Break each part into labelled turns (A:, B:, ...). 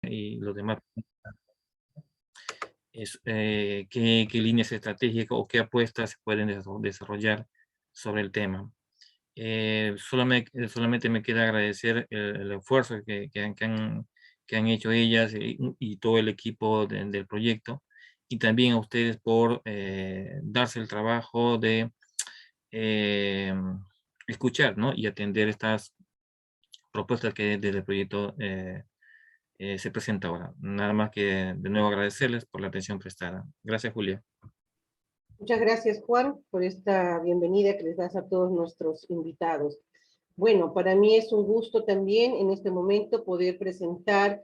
A: y los demás, qué líneas estratégicas o qué apuestas se pueden desarrollar sobre el tema. Solamente me queda agradecer el esfuerzo que han hecho ellas y todo el equipo del proyecto, y también a ustedes por darse el trabajo de eh, escuchar, ¿no? Y atender estas propuestas que desde el proyecto se presenta ahora. Nada más que de nuevo agradecerles por la atención prestada. Gracias, Julia.
B: Muchas gracias, Juan, por esta bienvenida que les das a todos nuestros invitados. Bueno, para mí es un gusto también en este momento poder presentar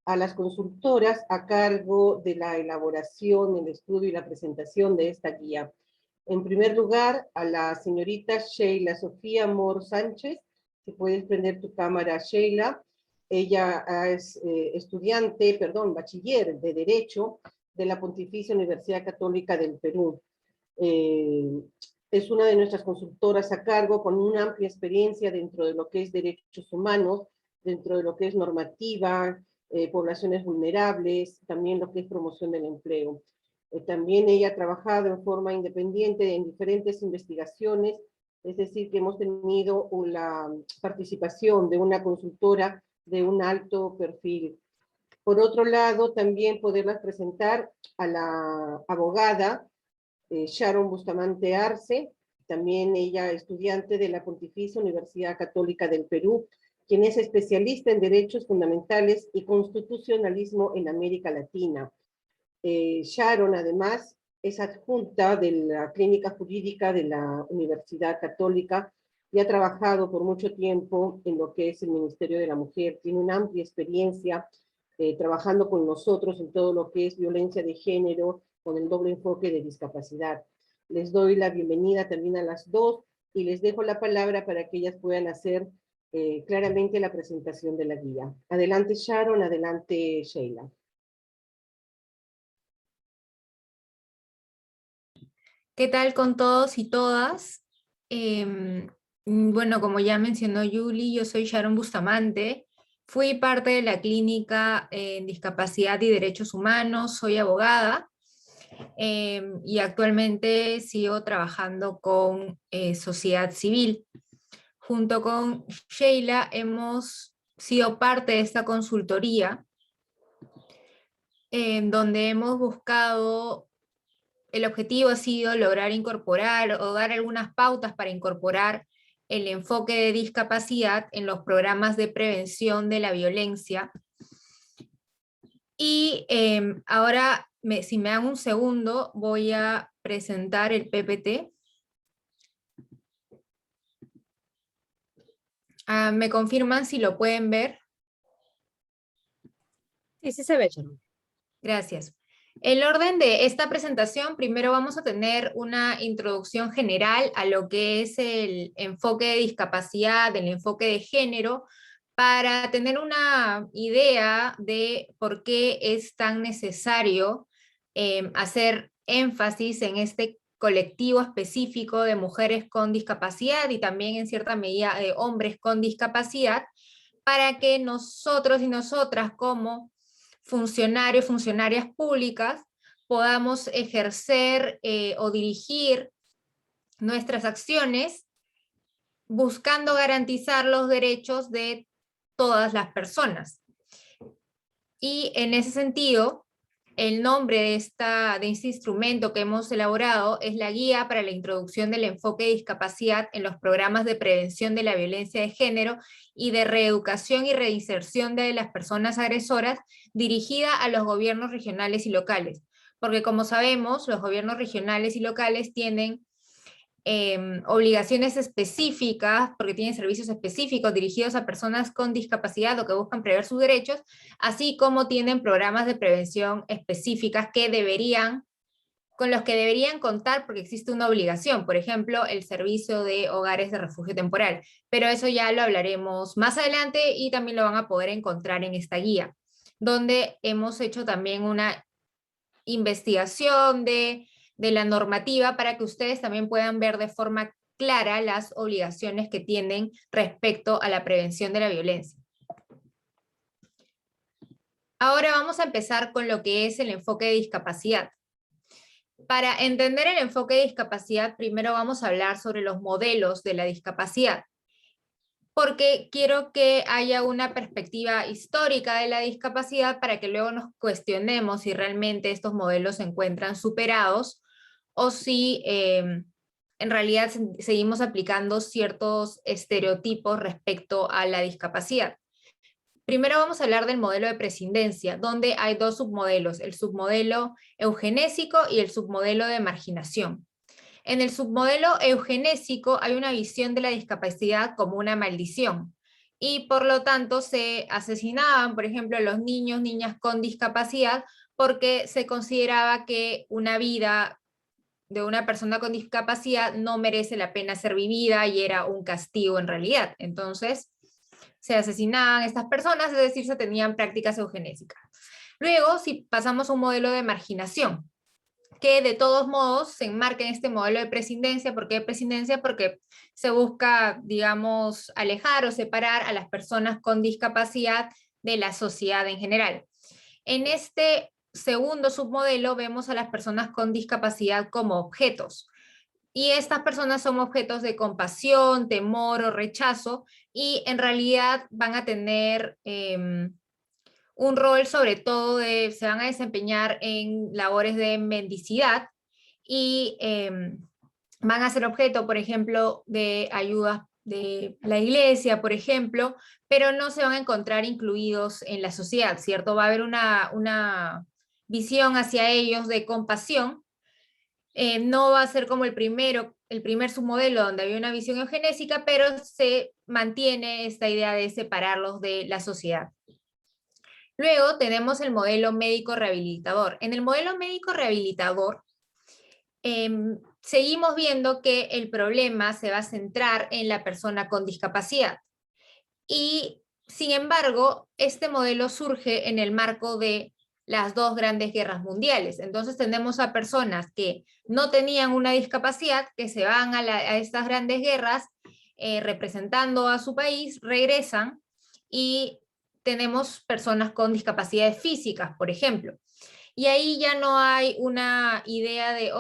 B: a las consultoras a cargo de la elaboración, el estudio y la presentación de esta guía. En primer lugar, a la señorita Sheila Sofía Mor Sánchez. Si puedes prender tu cámara, Sheila. Ella es bachiller de Derecho de la Pontificia Universidad Católica del Perú. Es una de nuestras consultoras a cargo con una amplia experiencia dentro de lo que es derechos humanos, dentro de lo que es normativa, poblaciones vulnerables, también lo que es promoción del empleo. También ella ha trabajado en forma independiente en diferentes investigaciones, es decir, que hemos tenido la participación de una consultora de un alto perfil. Por otro lado, también poderlas presentar a la abogada Sharon Bustamante Arce, también ella estudiante de la Pontificia Universidad Católica del Perú, quien es especialista en derechos fundamentales y constitucionalismo en América Latina. Sharon, además, es adjunta de la Clínica Jurídica de la Universidad Católica y ha trabajado por mucho tiempo en lo que es el Ministerio de la Mujer. Tiene una amplia experiencia trabajando con nosotros en todo lo que es violencia de género, con el doble enfoque de discapacidad. Les doy la bienvenida también a las dos y les dejo la palabra para que ellas puedan hacer claramente la presentación de la guía. Adelante Sharon, adelante Sheila.
C: ¿Qué tal con todos y todas? Bueno, como ya mencionó Yuli, yo soy Sharon Bustamante, fui parte de la clínica en discapacidad y derechos humanos, soy abogada y actualmente sigo trabajando con sociedad civil. Junto con Sheila hemos sido parte de esta consultoría donde hemos buscado. El objetivo ha sido lograr incorporar o dar algunas pautas para incorporar el enfoque de discapacidad en los programas de prevención de la violencia. Y ahora, si me dan un segundo, voy a presentar el PPT. ¿Me confirman si lo pueden ver?
D: Sí, sí se ve, Sharon.
C: Gracias. El orden de esta presentación, primero vamos a tener una introducción general a lo que es el enfoque de discapacidad, el enfoque de género, para tener una idea de por qué es tan necesario hacer énfasis en este colectivo específico de mujeres con discapacidad y también en cierta medida de hombres con discapacidad, para que nosotros y nosotras como funcionarios, funcionarias públicas, podamos ejercer o dirigir nuestras acciones buscando garantizar los derechos de todas las personas. Y en ese sentido, el nombre de este instrumento que hemos elaborado es la Guía para la Introducción del Enfoque de Discapacidad en los Programas de Prevención de la Violencia de Género y de Reeducación y Reinserción de las Personas Agresoras, dirigida a los gobiernos regionales y locales. Porque como sabemos, los gobiernos regionales y locales tienen obligaciones específicas, porque tienen servicios específicos dirigidos a personas con discapacidad o que buscan prever sus derechos, así como tienen programas de prevención específicas con los que deberían contar porque existe una obligación, por ejemplo, el servicio de hogares de refugio temporal, pero eso ya lo hablaremos más adelante y también lo van a poder encontrar en esta guía, donde hemos hecho también una investigación de la normativa para que ustedes también puedan ver de forma clara las obligaciones que tienen respecto a la prevención de la violencia. Ahora vamos a empezar con lo que es el enfoque de discapacidad. Para entender el enfoque de discapacidad, primero vamos a hablar sobre los modelos de la discapacidad, porque quiero que haya una perspectiva histórica de la discapacidad para que luego nos cuestionemos si realmente estos modelos se encuentran superados o si en realidad seguimos aplicando ciertos estereotipos respecto a la discapacidad. Primero vamos a hablar del modelo de prescindencia, donde hay dos submodelos, el submodelo eugenésico y el submodelo de marginación. En el submodelo eugenésico hay una visión de la discapacidad como una maldición y por lo tanto se asesinaban, por ejemplo, los niños, niñas con discapacidad porque se consideraba que una vida de una persona con discapacidad no merece la pena ser vivida y era un castigo en realidad. Entonces, se asesinaban estas personas, es decir, se tenían prácticas eugenésicas. Luego, si pasamos a un modelo de marginación, que de todos modos se enmarca en este modelo de prescindencia. ¿Por qué prescindencia? Porque se busca, digamos, alejar o separar a las personas con discapacidad de la sociedad en general. En este segundo submodelo vemos a las personas con discapacidad como objetos. Y estas personas son objetos de compasión, temor o rechazo, y en realidad van a tener un rol sobre todo se van a desempeñar en labores de mendicidad y van a ser objeto, por ejemplo, de ayudas de la iglesia, por ejemplo, pero no se van a encontrar incluidos en la sociedad, ¿cierto? Va a haber una visión hacia ellos de compasión. No va a ser como el primer submodelo donde había una visión eugenésica, pero se mantiene esta idea de separarlos de la sociedad. Luego tenemos el modelo médico rehabilitador. En el modelo médico rehabilitador seguimos viendo que el problema se va a centrar en la persona con discapacidad. Y sin embargo, este modelo surge en el marco de las dos grandes guerras mundiales. Entonces tenemos a personas que no tenían una discapacidad, que se van a estas grandes guerras representando a su país, regresan y tenemos personas con discapacidades físicas, por ejemplo. Y ahí ya no hay una idea de,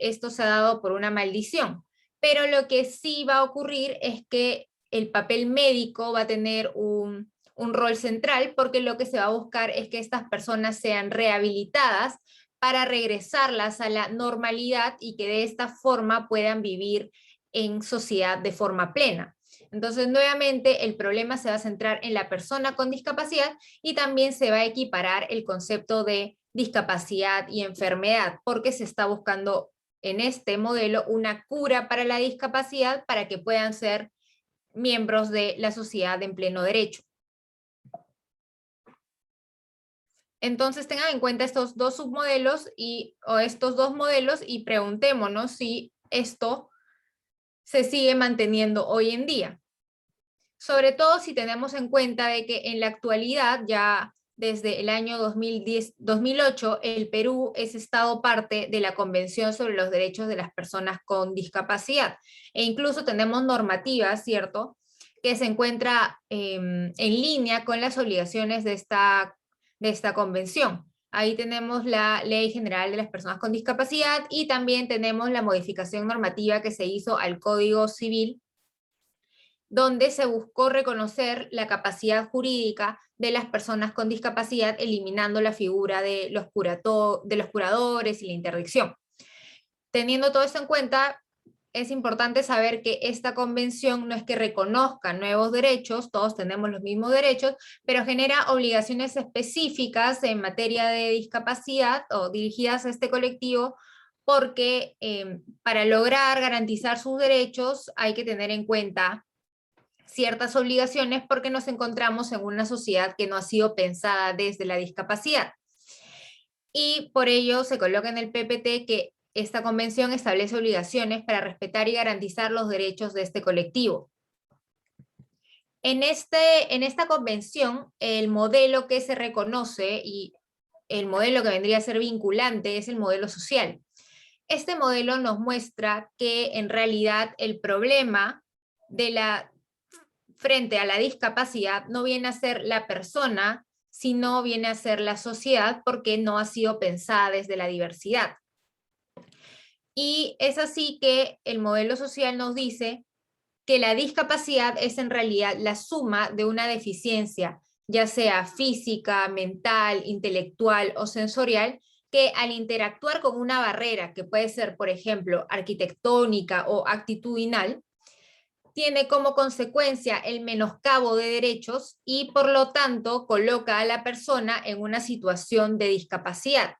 C: esto se ha dado por una maldición. Pero lo que sí va a ocurrir es que el papel médico va a tener un rol central porque lo que se va a buscar es que estas personas sean rehabilitadas para regresarlas a la normalidad y que de esta forma puedan vivir en sociedad de forma plena. Entonces, nuevamente, el problema se va a centrar en la persona con discapacidad y también se va a equiparar el concepto de discapacidad y enfermedad, porque se está buscando en este modelo una cura para la discapacidad para que puedan ser miembros de la sociedad en pleno derecho. Entonces tengan en cuenta estos dos submodelos o estos dos modelos y preguntémonos si esto se sigue manteniendo hoy en día. Sobre todo si tenemos en cuenta de que en la actualidad, ya desde el año 2008, el Perú es Estado parte de la Convención sobre los Derechos de las Personas con Discapacidad. E incluso tenemos normativas, ¿cierto?, que se encuentra en línea con las obligaciones de esta convención. Ahí tenemos la Ley General de las Personas con Discapacidad y también tenemos la modificación normativa que se hizo al Código Civil, donde se buscó reconocer la capacidad jurídica de las personas con discapacidad, eliminando la figura de los curadores y la interdicción. Teniendo todo esto en cuenta, es importante saber que esta convención no es que reconozca nuevos derechos, todos tenemos los mismos derechos, pero genera obligaciones específicas en materia de discapacidad o dirigidas a este colectivo, porque para lograr garantizar sus derechos hay que tener en cuenta ciertas obligaciones porque nos encontramos en una sociedad que no ha sido pensada desde la discapacidad. Y por ello se coloca en el PPT que esta convención establece obligaciones para respetar y garantizar los derechos de este colectivo. En esta convención, el modelo que se reconoce y el modelo que vendría a ser vinculante es el modelo social. Este modelo nos muestra que en realidad el problema frente a la discapacidad no viene a ser la persona, sino viene a ser la sociedad porque no ha sido pensada desde la diversidad. Y es así que el modelo social nos dice que la discapacidad es en realidad la suma de una deficiencia, ya sea física, mental, intelectual o sensorial, que al interactuar con una barrera, que puede ser, por ejemplo, arquitectónica o actitudinal, tiene como consecuencia el menoscabo de derechos y por lo tanto coloca a la persona en una situación de discapacidad.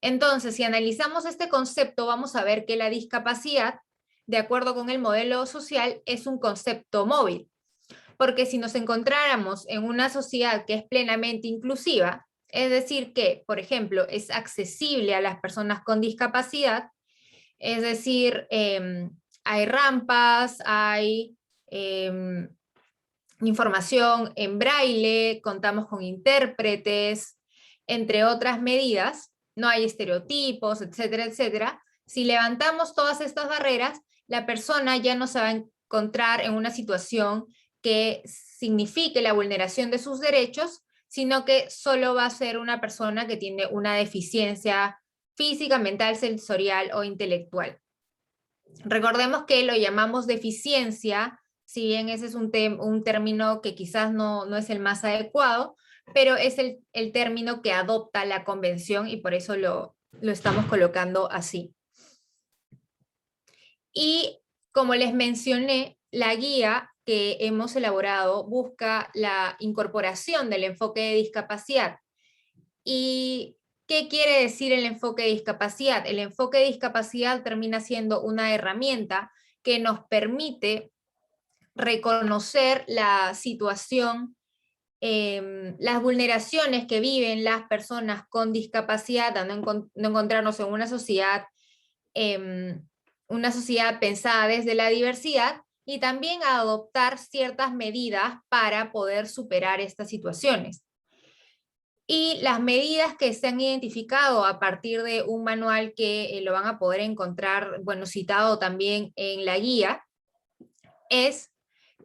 C: Entonces, si analizamos este concepto, vamos a ver que la discapacidad, de acuerdo con el modelo social, es un concepto móvil. Porque si nos encontráramos en una sociedad que es plenamente inclusiva, es decir, que, por ejemplo, es accesible a las personas con discapacidad, es decir, hay rampas, hay información en braille, contamos con intérpretes, entre otras medidas, no hay estereotipos, etcétera, etcétera. Si levantamos todas estas barreras, la persona ya no se va a encontrar en una situación que signifique la vulneración de sus derechos, sino que solo va a ser una persona que tiene una deficiencia física, mental, sensorial o intelectual. Recordemos que lo llamamos deficiencia, si bien ese es un término que quizás no es el más adecuado, pero es el término que adopta la convención y por eso lo estamos colocando así. Y como les mencioné, la guía que hemos elaborado busca la incorporación del enfoque de discapacidad. ¿Y qué quiere decir el enfoque de discapacidad? El enfoque de discapacidad termina siendo una herramienta que nos permite reconocer la situación, las vulneraciones que viven las personas con discapacidad, a no encontrarnos en una sociedad pensada desde la diversidad, y también a adoptar ciertas medidas para poder superar estas situaciones. Y las medidas que se han identificado a partir de un manual que lo van a poder encontrar, bueno, citado también en la guía,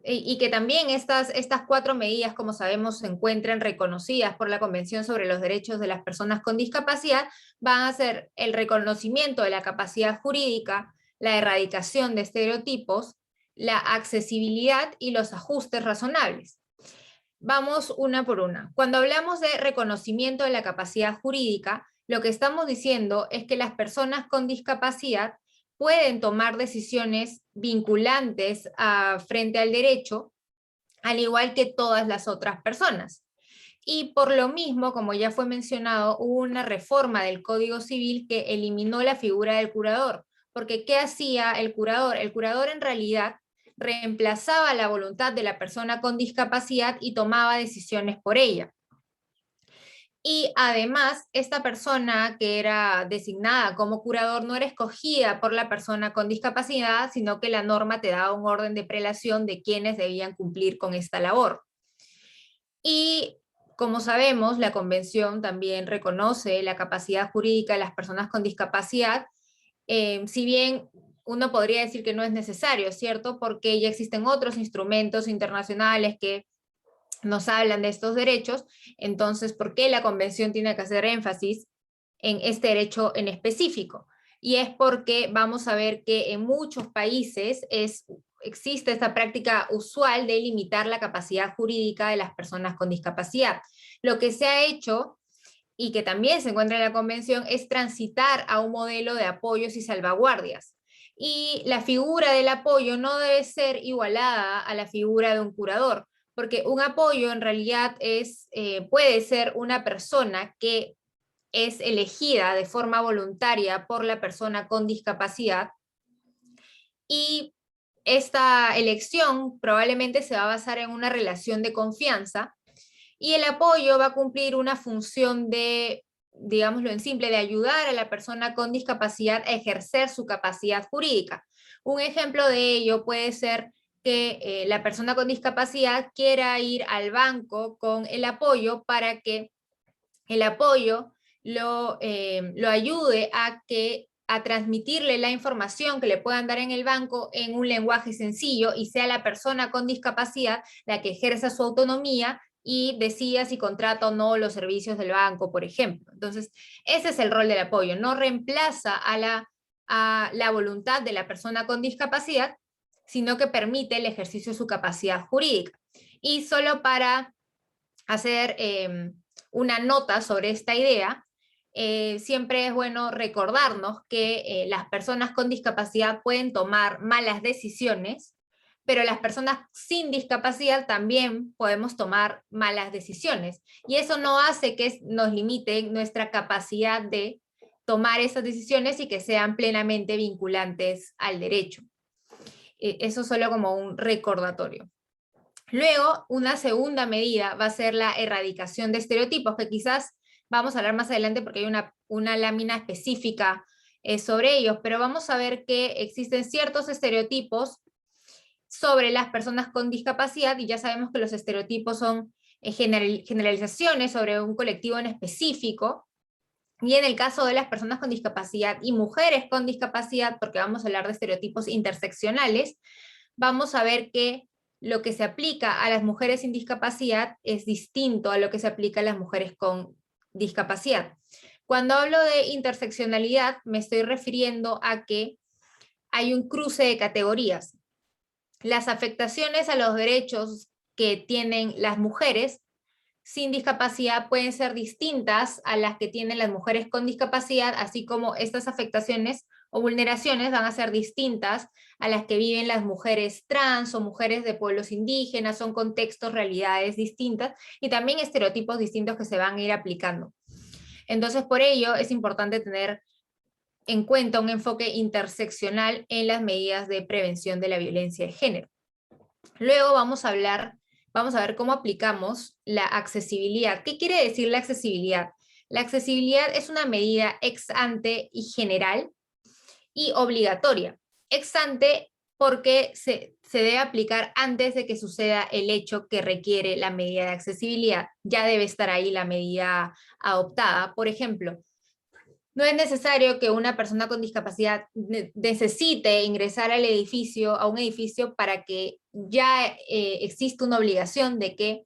C: y que también estas 4 medidas, como sabemos, se encuentran reconocidas por la Convención sobre los Derechos de las Personas con Discapacidad, van a ser el reconocimiento de la capacidad jurídica, la erradicación de estereotipos, la accesibilidad y los ajustes razonables. Vamos una por una. Cuando hablamos de reconocimiento de la capacidad jurídica, lo que estamos diciendo es que las personas con discapacidad pueden tomar decisiones vinculantes frente al derecho, al igual que todas las otras personas. Y por lo mismo, como ya fue mencionado, hubo una reforma del Código Civil que eliminó la figura del curador. Porque ¿qué hacía el curador? El curador en realidad reemplazaba la voluntad de la persona con discapacidad y tomaba decisiones por ella. Y además, esta persona que era designada como curador no era escogida por la persona con discapacidad, sino que la norma te daba un orden de prelación de quienes debían cumplir con esta labor. Y como sabemos, la Convención también reconoce la capacidad jurídica de las personas con discapacidad, si bien uno podría decir que no es necesario, ¿cierto? Porque ya existen otros instrumentos internacionales que nos hablan de estos derechos. Entonces, ¿por qué la Convención tiene que hacer énfasis en este derecho en específico? Y es porque vamos a ver que en muchos países existe esta práctica usual de limitar la capacidad jurídica de las personas con discapacidad. Lo que se ha hecho, y que también se encuentra en la Convención, es transitar a un modelo de apoyos y salvaguardias. Y la figura del apoyo no debe ser igualada a la figura de un curador, porque un apoyo en realidad puede ser una persona que es elegida de forma voluntaria por la persona con discapacidad, y esta elección probablemente se va a basar en una relación de confianza, y el apoyo va a cumplir una función de, digámoslo en simple, de ayudar a la persona con discapacidad a ejercer su capacidad jurídica. Un ejemplo de ello puede ser que la persona con discapacidad quiera ir al banco con el apoyo para que el apoyo lo ayude a transmitirle la información que le puedan dar en el banco en un lenguaje sencillo y sea la persona con discapacidad la que ejerza su autonomía y decida si contrata o no los servicios del banco, por ejemplo. Entonces, ese es el rol del apoyo. No reemplaza a la voluntad de la persona con discapacidad, sino que permite el ejercicio de su capacidad jurídica. Y solo para hacer una nota sobre esta idea, siempre es bueno recordarnos que las personas con discapacidad pueden tomar malas decisiones, pero las personas sin discapacidad también podemos tomar malas decisiones. Y eso no hace que nos limite nuestra capacidad de tomar esas decisiones y que sean plenamente vinculantes al derecho. Eso solo como un recordatorio. Luego, una segunda medida va a ser la erradicación de estereotipos, que quizás vamos a hablar más adelante porque hay una lámina específica sobre ellos, pero vamos a ver que existen ciertos estereotipos sobre las personas con discapacidad, y ya sabemos que los estereotipos son generalizaciones sobre un colectivo en específico, y en el caso de las personas con discapacidad y mujeres con discapacidad, porque vamos a hablar de estereotipos interseccionales, vamos a ver que lo que se aplica a las mujeres sin discapacidad es distinto a lo que se aplica a las mujeres con discapacidad. Cuando hablo de interseccionalidad, me estoy refiriendo a que hay un cruce de categorías. Las afectaciones a los derechos que tienen las mujeres sin discapacidad pueden ser distintas a las que tienen las mujeres con discapacidad, así como estas afectaciones o vulneraciones van a ser distintas a las que viven las mujeres trans o mujeres de pueblos indígenas. Son contextos, realidades distintas y también estereotipos distintos que se van a ir aplicando. Entonces, por ello es importante tener en cuenta un enfoque interseccional en las medidas de prevención de la violencia de género. Luego vamos a ver cómo aplicamos la accesibilidad. ¿Qué quiere decir la accesibilidad? La accesibilidad es una medida ex ante y general y obligatoria. Ex ante porque se debe aplicar antes de que suceda el hecho que requiere la medida de accesibilidad. Ya debe estar ahí la medida adoptada. Por ejemplo, no es necesario que una persona con discapacidad necesite ingresar al edificio, a un edificio, para que ya exista una obligación de que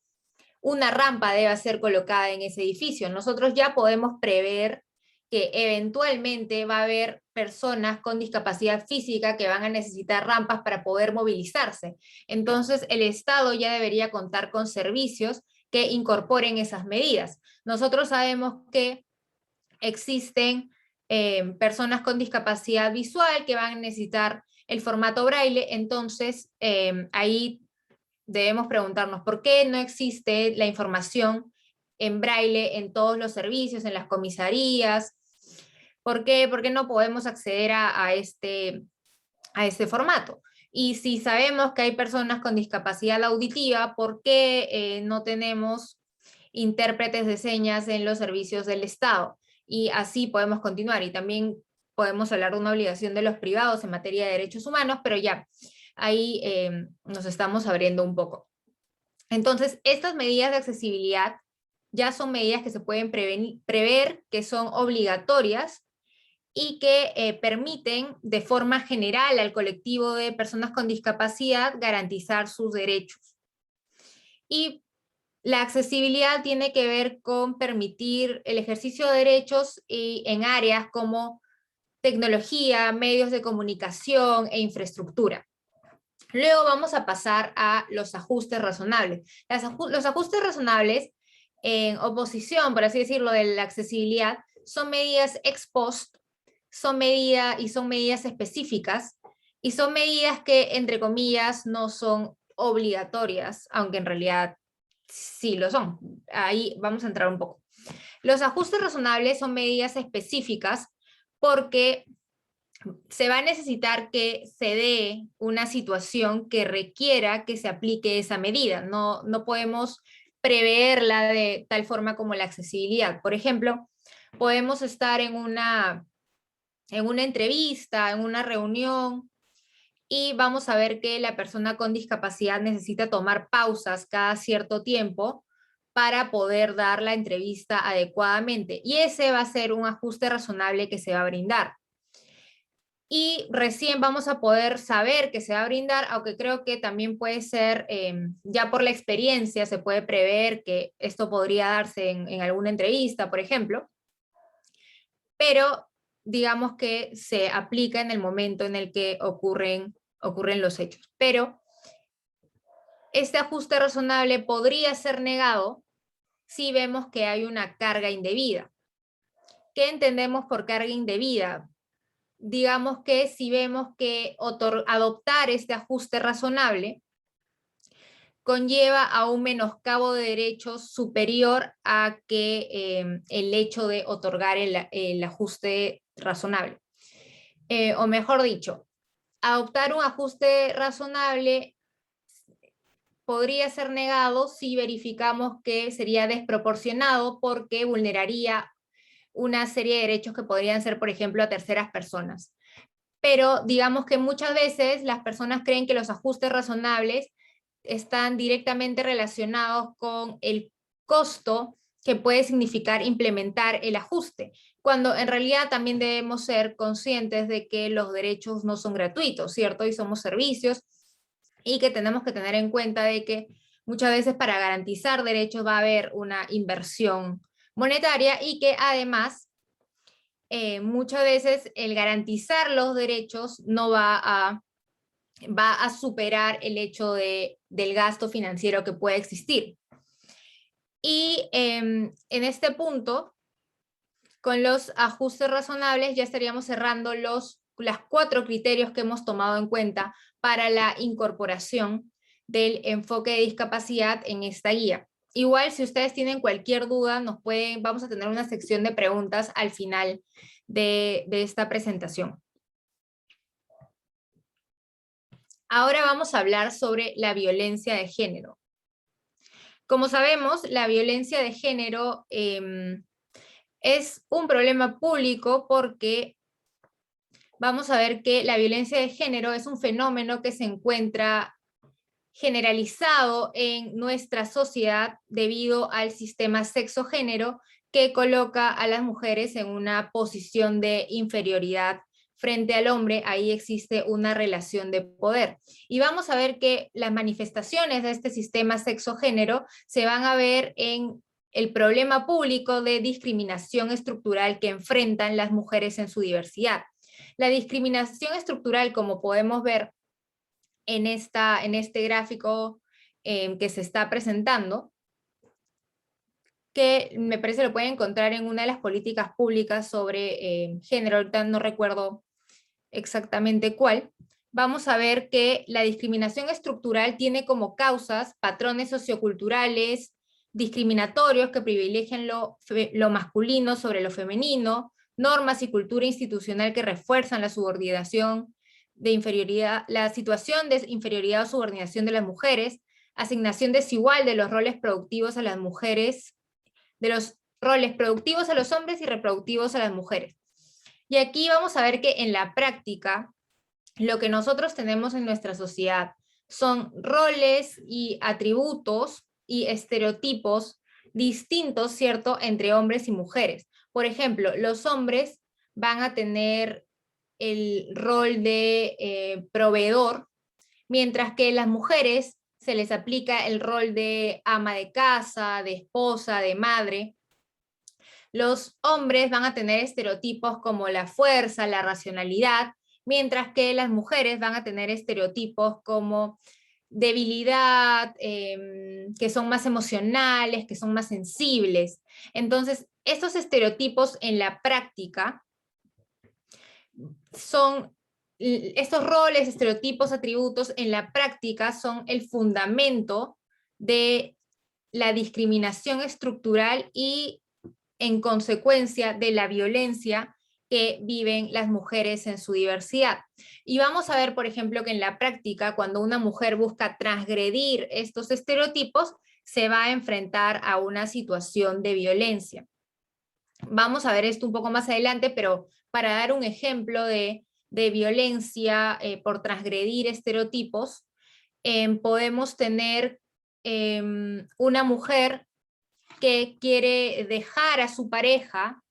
C: una rampa deba ser colocada en ese edificio. Nosotros ya podemos prever que eventualmente va a haber personas con discapacidad física que van a necesitar rampas para poder movilizarse. Entonces, el Estado ya debería contar con servicios que incorporen esas medidas. Nosotros sabemos que existen personas con discapacidad visual que van a necesitar el formato braille, entonces ahí debemos preguntarnos por qué no existe la información en braille en todos los servicios, en las comisarías. ¿Por qué no podemos acceder a este formato? Y si sabemos que hay personas con discapacidad auditiva, ¿por qué no tenemos intérpretes de señas en los servicios del Estado? Y así podemos continuar. Y también podemos hablar de una obligación de los privados en materia de derechos humanos, pero ya ahí nos estamos abriendo un poco. Entonces, estas medidas de accesibilidad ya son medidas que se pueden prever, que son obligatorias y que permiten de forma general al colectivo de personas con discapacidad garantizar sus derechos. Y la accesibilidad tiene que ver con permitir el ejercicio de derechos en áreas como tecnología, medios de comunicación e infraestructura. Luego vamos a pasar a los ajustes razonables. Los ajustes razonables, en oposición, por así decirlo, de la accesibilidad, son medidas ex post, son medidas específicas, y son medidas que, entre comillas, no son obligatorias, aunque en realidad sí lo son. Ahí vamos a entrar un poco. Los ajustes razonables son medidas específicas porque se va a necesitar que se dé una situación que requiera que se aplique esa medida. No podemos preverla de tal forma como la accesibilidad. Por ejemplo, podemos estar en una entrevista, en una reunión, y vamos a ver que la persona con discapacidad necesita tomar pausas cada cierto tiempo para poder dar la entrevista adecuadamente. Y ese va a ser un ajuste razonable que se va a brindar. y recién vamos a poder saber que se va a brindar, aunque creo que también puede ser, ya por la experiencia, se puede prever que esto podría darse en alguna entrevista, por ejemplo, pero digamos que se aplica en el momento en el que ocurren los hechos. Pero este ajuste razonable podría ser negado si vemos que hay una carga indebida. ¿Qué entendemos por carga indebida? Digamos que si vemos que adoptar este ajuste razonable conlleva a un menoscabo de derechos superior a que el hecho de otorgar el ajuste razonable. O mejor dicho, adoptar un ajuste razonable podría ser negado si verificamos que sería desproporcionado porque vulneraría una serie de derechos que podrían ser, por ejemplo, a terceras personas. Pero digamos que muchas veces las personas creen que los ajustes razonables están directamente relacionados con el costo que puede significar implementar el ajuste, cuando en realidad también debemos ser conscientes de que los derechos no son gratuitos, ¿cierto? Y somos servicios, y que tenemos que tener en cuenta de que muchas veces para garantizar derechos va a haber una inversión monetaria y que además muchas veces el garantizar los derechos no va a superar el hecho del gasto financiero que puede existir. Y en este punto, con los ajustes razonables, ya estaríamos cerrando los 4 criterios que hemos tomado en cuenta para la incorporación del enfoque de discapacidad en esta guía. Igual, si ustedes tienen cualquier duda, vamos a tener una sección de preguntas al final de esta presentación. Ahora vamos a hablar sobre la violencia de género. Como sabemos, la violencia de género es un problema público porque vamos a ver que la violencia de género es un fenómeno que se encuentra generalizado en nuestra sociedad debido al sistema sexo-género que coloca a las mujeres en una posición de inferioridad frente al hombre. Ahí existe una relación de poder. Y vamos a ver que las manifestaciones de este sistema sexo-género se van a ver en el problema público de discriminación estructural que enfrentan las mujeres en su diversidad. La discriminación estructural, como podemos ver en este gráfico que se está presentando, que me parece lo pueden encontrar en una de las políticas públicas sobre género, ahorita no recuerdo exactamente cuál. Vamos a ver que la discriminación estructural tiene como causas patrones socioculturales discriminatorios que privilegian lo masculino sobre lo femenino, normas y cultura institucional que refuerzan la subordinación de inferioridad, la situación de inferioridad o subordinación de las mujeres, asignación desigual de los roles productivos a las mujeres, de los roles productivos a los hombres y reproductivos a las mujeres. Y aquí vamos a ver que en la práctica, lo que nosotros tenemos en nuestra sociedad son roles y atributos y estereotipos distintos, ¿cierto?, entre hombres y mujeres. Por ejemplo, los hombres van a tener el rol de proveedor, mientras que las mujeres se les aplica el rol de ama de casa, de esposa, de madre. Los hombres van a tener estereotipos como la fuerza, la racionalidad, mientras que las mujeres van a tener estereotipos como debilidad, que son más emocionales, que son más sensibles. Entonces, estos estereotipos en la práctica estos roles, estereotipos, atributos en la práctica son el fundamento de la discriminación estructural y en consecuencia de la violencia que viven las mujeres en su diversidad. Y vamos a ver, por ejemplo, que en la práctica, cuando una mujer busca transgredir estos estereotipos, se va a enfrentar a una situación de violencia. Vamos a ver esto un poco más adelante, pero para dar un ejemplo de violencia por transgredir estereotipos, podemos tener una mujer que quiere dejar a su pareja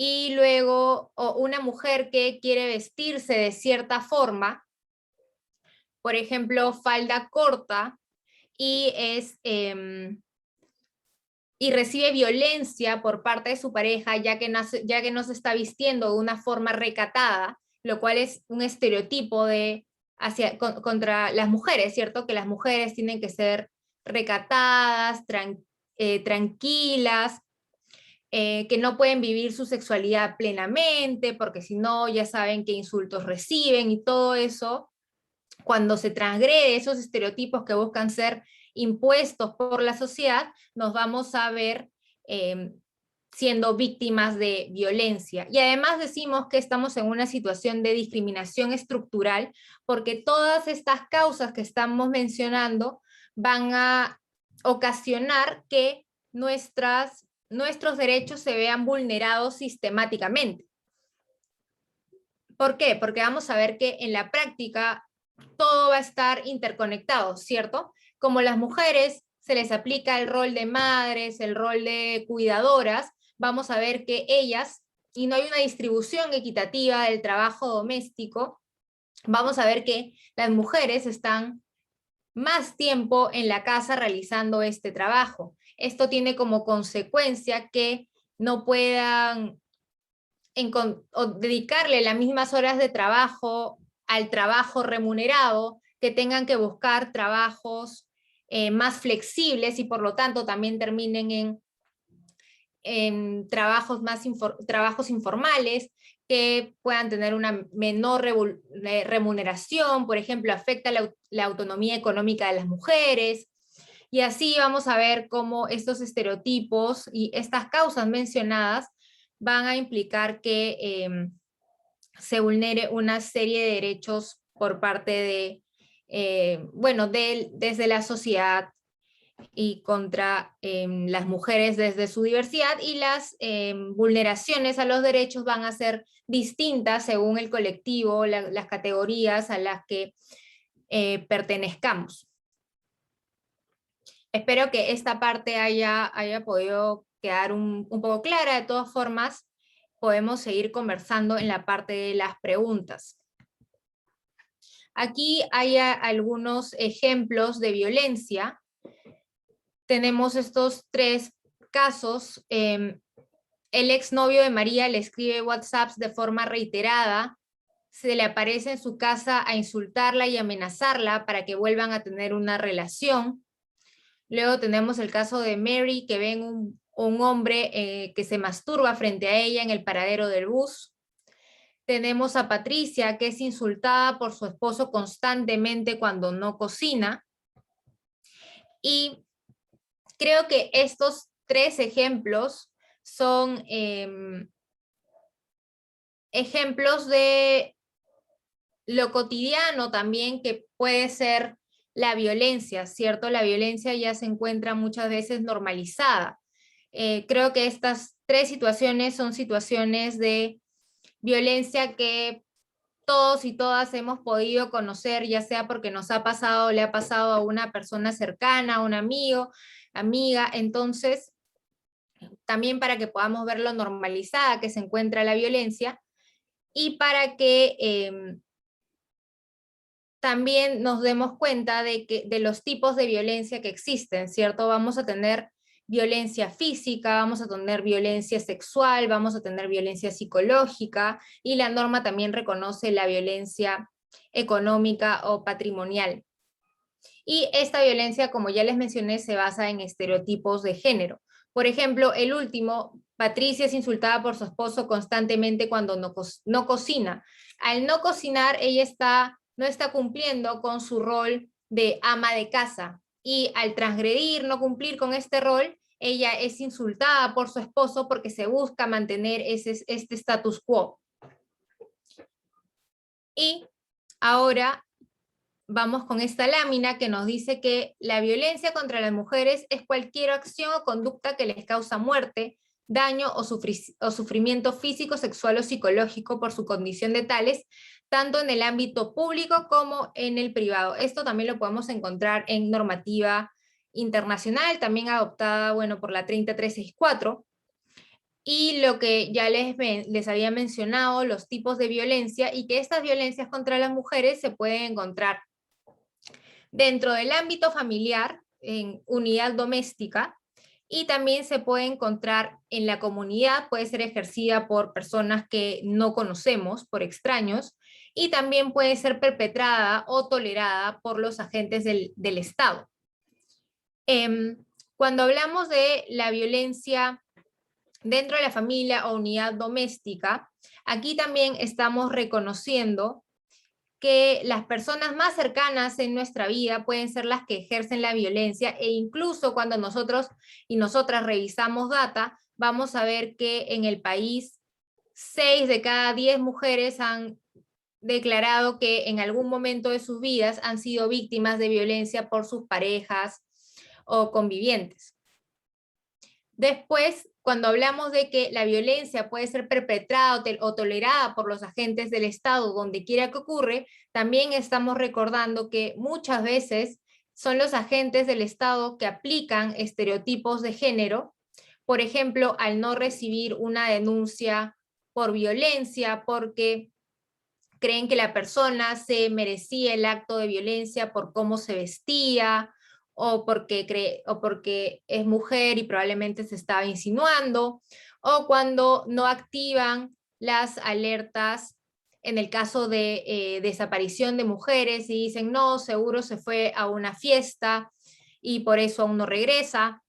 C: y luego una mujer que quiere vestirse de cierta forma, por ejemplo, falda corta, y y recibe violencia por parte de su pareja, ya que no se está vistiendo de una forma recatada, lo cual es un estereotipo contra las mujeres, ¿cierto? Que las mujeres tienen que ser recatadas, tranquilas, que no pueden vivir su sexualidad plenamente, porque si no, ya saben qué insultos reciben y todo eso. Cuando se transgrede esos estereotipos que buscan ser impuestos por la sociedad, nos vamos a ver siendo víctimas de violencia. Y además decimos que estamos en una situación de discriminación estructural, porque todas estas causas que estamos mencionando van a ocasionar que nuestros derechos se vean vulnerados sistemáticamente. ¿Por qué? Porque vamos a ver que en la práctica todo va a estar interconectado, ¿cierto? Como las mujeres se les aplica el rol de madres, el rol de cuidadoras, vamos a ver que ellas, y no hay una distribución equitativa del trabajo doméstico, vamos a ver que las mujeres están más tiempo en la casa realizando este trabajo. Esto tiene como consecuencia que no puedan o dedicarle las mismas horas de trabajo al trabajo remunerado, que tengan que buscar trabajos más flexibles y por lo tanto también terminen en trabajos informales, que puedan tener una menor remuneración, por ejemplo, afecta la autonomía económica de las mujeres. Y así vamos a ver cómo estos estereotipos y estas causas mencionadas van a implicar que se vulnere una serie de derechos por parte desde la sociedad y contra las mujeres desde su diversidad, y las vulneraciones a los derechos van a ser distintas según el colectivo, las categorías a las que pertenezcamos. Espero que esta parte haya podido quedar un poco clara. De todas formas, podemos seguir conversando en la parte de las preguntas. Aquí hay algunos ejemplos de violencia. Tenemos estos 3 casos. El exnovio de María le escribe WhatsApps de forma reiterada, se le aparece en su casa a insultarla y amenazarla para que vuelvan a tener una relación. Luego tenemos el caso de Mary, que ven un hombre que se masturba frente a ella en el paradero del bus. Tenemos a Patricia, que es insultada por su esposo constantemente cuando no cocina. Y creo que estos 3 ejemplos son ejemplos de lo cotidiano también que puede ser la violencia, ¿cierto? La violencia ya se encuentra muchas veces normalizada. Creo que estas 3 situaciones son situaciones de violencia que todos y todas hemos podido conocer, ya sea porque nos ha pasado o le ha pasado a una persona cercana, a un amigo, amiga. Entonces, también para que podamos ver lo normalizada que se encuentra la violencia y para que también nos demos cuenta de los tipos de violencia que existen, ¿cierto? Vamos a tener violencia física, vamos a tener violencia sexual, vamos a tener violencia psicológica, y la norma también reconoce la violencia económica o patrimonial. Y esta violencia, como ya les mencioné, se basa en estereotipos de género. Por ejemplo, el último, Patricia es insultada por su esposo constantemente cuando no cocina. Al no cocinar, ella no está cumpliendo con su rol de ama de casa, y al transgredir, no cumplir con este rol, ella es insultada por su esposo porque se busca mantener este status quo. Y ahora vamos con esta lámina que nos dice que la violencia contra las mujeres es cualquier acción o conducta que les causa muerte, daño o sufrimiento físico, sexual o psicológico por su condición de tales, tanto en el ámbito público como en el privado. Esto también lo podemos encontrar en normativa internacional, también adoptada, por la 30364. y lo que ya les había mencionado, los tipos de violencia, y que estas violencias contra las mujeres se pueden encontrar dentro del ámbito familiar, en unidad doméstica, y también se puede encontrar en la comunidad, puede ser ejercida por personas que no conocemos, por extraños, y también puede ser perpetrada o tolerada por los agentes del Estado. Cuando hablamos de la violencia dentro de la familia o unidad doméstica, aquí también estamos reconociendo que las personas más cercanas en nuestra vida pueden ser las que ejercen la violencia, e incluso cuando nosotros y nosotras revisamos data, vamos a ver que en el país 6 de cada 10 mujeres han declarado que en algún momento de sus vidas han sido víctimas de violencia por sus parejas o convivientes. Después, cuando hablamos de que la violencia puede ser perpetrada o tolerada por los agentes del Estado donde quiera que ocurre, también estamos recordando que muchas veces son los agentes del Estado que aplican estereotipos de género, por ejemplo, al no recibir una denuncia por violencia porque creen que la persona se merecía el acto de violencia por cómo se vestía, o porque es mujer y probablemente se estaba insinuando, o cuando no activan las alertas en el caso de desaparición de mujeres y dicen, no, seguro se fue a una fiesta y por eso aún no regresa.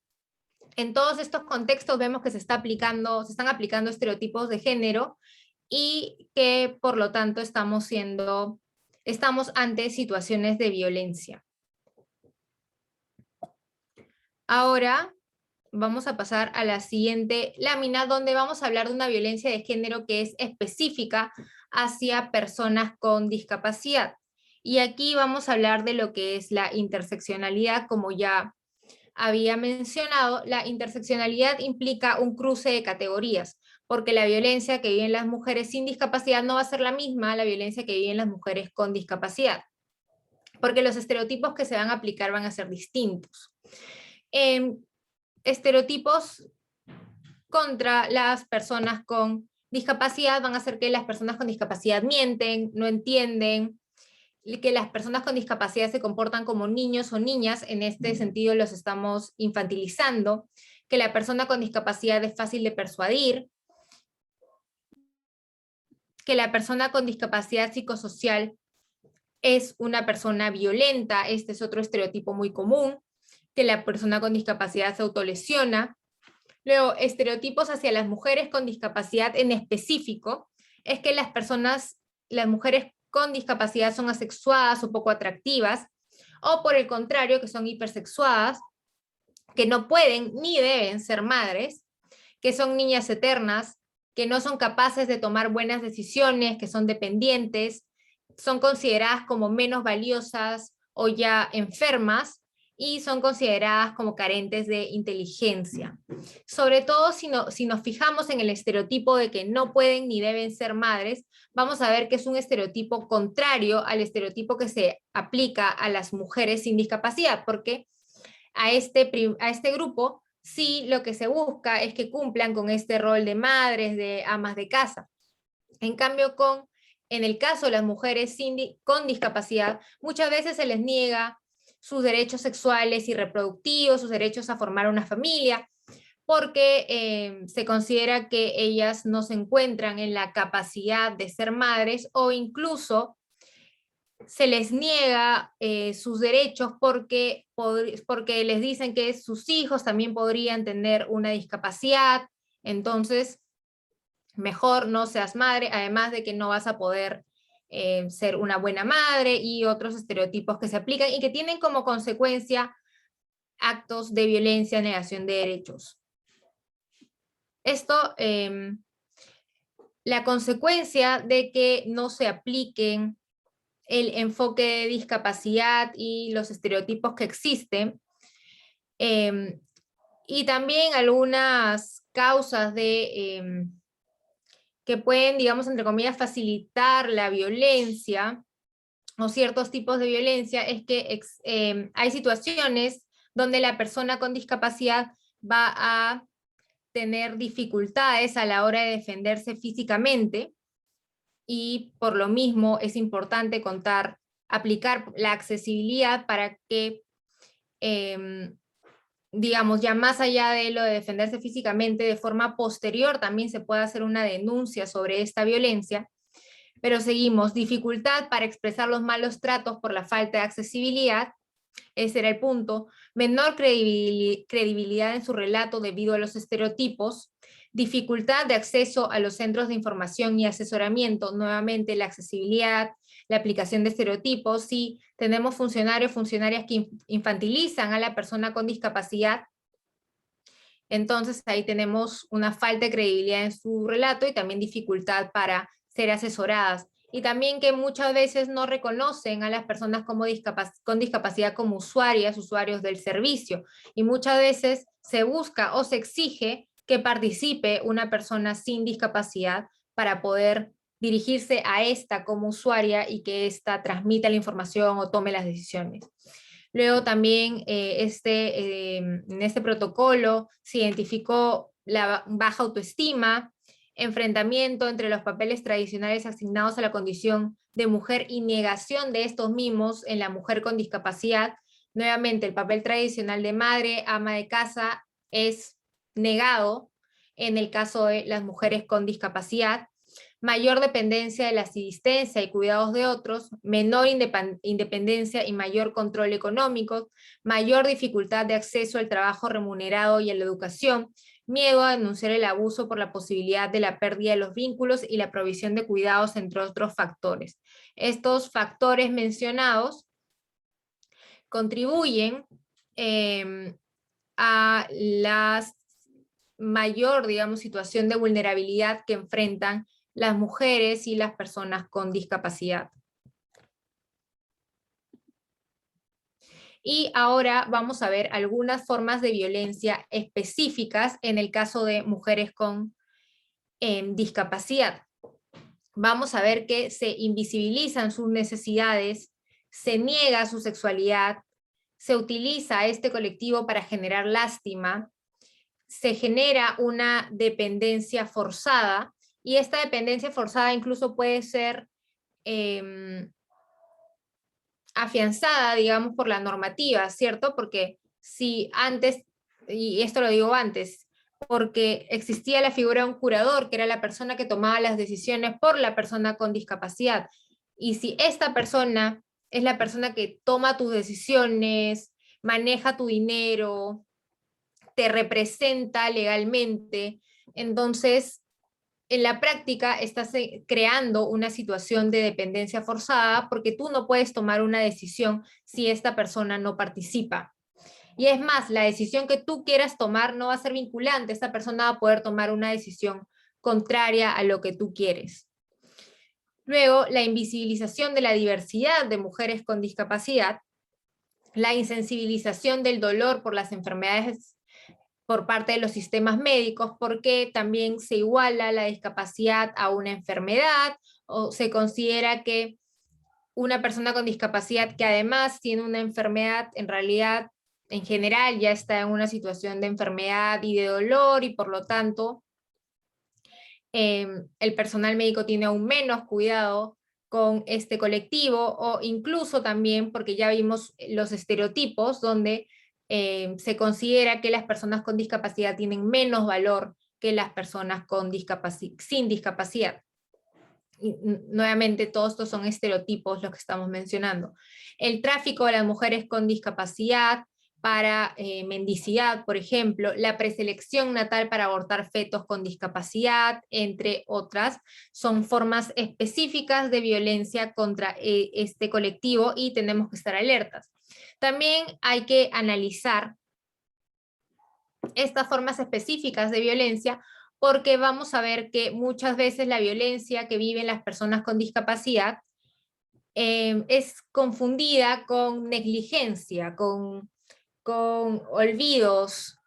C: En todos estos contextos vemos que se están aplicando estereotipos de género y que por lo tanto estamos ante situaciones de violencia. Ahora vamos a pasar a la siguiente lámina, donde vamos a hablar de una violencia de género que es específica hacia personas con discapacidad. Y aquí vamos a hablar de lo que es la interseccionalidad. Como ya había mencionado, la interseccionalidad implica un cruce de categorías, porque la violencia que viven las mujeres sin discapacidad no va a ser la misma a la violencia que viven las mujeres con discapacidad, porque los estereotipos que se van a aplicar van a ser distintos. Estereotipos contra las personas con discapacidad van a hacer que las personas con discapacidad mienten, no entienden, que las personas con discapacidad se comportan como niños o niñas, en este sentido los estamos infantilizando, que la persona con discapacidad es fácil de persuadir, que la persona con discapacidad psicosocial es una persona violenta, este es otro estereotipo muy común, que la persona con discapacidad se autolesiona. Luego, estereotipos hacia las mujeres con discapacidad en específico, es que las mujeres con discapacidad son asexuadas o poco atractivas, o por el contrario, que son hipersexuadas, que no pueden ni deben ser madres, que son niñas eternas, que no son capaces de tomar buenas decisiones, que son dependientes, son consideradas como menos valiosas o ya enfermas, y son consideradas como carentes de inteligencia. Sobre todo si nos fijamos en el estereotipo de que no pueden ni deben ser madres, vamos a ver que es un estereotipo contrario al estereotipo que se aplica a las mujeres sin discapacidad, porque a este grupo sí lo que se busca es que cumplan con este rol de madres, de amas de casa. En cambio, en el caso de las mujeres con discapacidad, muchas veces se les niega sus derechos sexuales y reproductivos, sus derechos a formar una familia, porque se considera que ellas no se encuentran en la capacidad de ser madres, o incluso se les niega sus derechos porque les dicen que sus hijos también podrían tener una discapacidad, entonces mejor no seas madre, además de que no vas a poder ser una buena madre, y otros estereotipos que se aplican y que tienen como consecuencia actos de violencia, negación de derechos. Esto, la consecuencia de que no se apliquen el enfoque de discapacidad y los estereotipos que existen, y también algunas causas que pueden, digamos, entre comillas, facilitar la violencia o ciertos tipos de violencia, es que hay situaciones donde la persona con discapacidad va a tener dificultades a la hora de defenderse físicamente, y por lo mismo es importante aplicar la accesibilidad para que, digamos, ya más allá de lo de defenderse físicamente, de forma posterior también se puede hacer una denuncia sobre esta violencia. Pero seguimos, dificultad para expresar los malos tratos por la falta de accesibilidad, ese era el punto, menor credibilidad en su relato debido a los estereotipos, dificultad de acceso a los centros de información y asesoramiento, nuevamente la accesibilidad, la aplicación de estereotipos. Si tenemos funcionarias que infantilizan a la persona con discapacidad, entonces ahí tenemos una falta de credibilidad en su relato y también dificultad para ser asesoradas. Y también que muchas veces no reconocen a las personas con discapacidad como usuarios del servicio. Y muchas veces se busca o se exige que participe una persona sin discapacidad para poder dirigirse a esta como usuaria y que ésta transmita la información o tome las decisiones. Luego también en este protocolo se identificó la baja autoestima, enfrentamiento entre los papeles tradicionales asignados a la condición de mujer y negación de estos mismos en la mujer con discapacidad. Nuevamente, el papel tradicional de madre, ama de casa, es negado en el caso de las mujeres con discapacidad. Mayor dependencia de la asistencia y cuidados de otros, menor independencia y mayor control económico, mayor dificultad de acceso al trabajo remunerado y a la educación, miedo a denunciar el abuso por la posibilidad de la pérdida de los vínculos y la provisión de cuidados, entre otros factores. Estos factores mencionados contribuyen a la mayor, digamos, situación de vulnerabilidad que enfrentan las mujeres y las personas con discapacidad. Y ahora vamos a ver algunas formas de violencia específicas en el caso de mujeres con discapacidad. Vamos a ver que se invisibilizan sus necesidades, se niega su sexualidad, se utiliza a este colectivo para generar lástima, se genera una dependencia forzada, y esta dependencia forzada incluso puede ser afianzada, digamos, por la normativa, ¿cierto? Porque si antes, y esto lo digo antes, porque existía la figura de un curador, que era la persona que tomaba las decisiones por la persona con discapacidad, y si esta persona es la persona que toma tus decisiones, maneja tu dinero, te representa legalmente, entonces en la práctica estás creando una situación de dependencia forzada porque tú no puedes tomar una decisión si esta persona no participa. Y es más, la decisión que tú quieras tomar no va a ser vinculante, esta persona va a poder tomar una decisión contraria a lo que tú quieres. Luego, la invisibilización de la diversidad de mujeres con discapacidad, la insensibilización del dolor por las enfermedades por parte de los sistemas médicos, porque también se iguala la discapacidad a una enfermedad, o se considera que una persona con discapacidad que además tiene una enfermedad, en realidad, en general, ya está en una situación de enfermedad y de dolor, y por lo tanto, el personal médico tiene aún menos cuidado con este colectivo, o incluso también porque ya vimos los estereotipos donde se considera que las personas con discapacidad tienen menos valor que las personas sin discapacidad. Y, nuevamente, todos estos son estereotipos los que estamos mencionando. El tráfico de las mujeres con discapacidad para mendicidad, por ejemplo, la preselección natal para abortar fetos con discapacidad, entre otras, son formas específicas de violencia contra este colectivo y tenemos que estar alertas. También hay que analizar estas formas específicas de violencia porque vamos a ver que muchas veces la violencia que viven las personas con discapacidad es confundida con negligencia, con olvidos,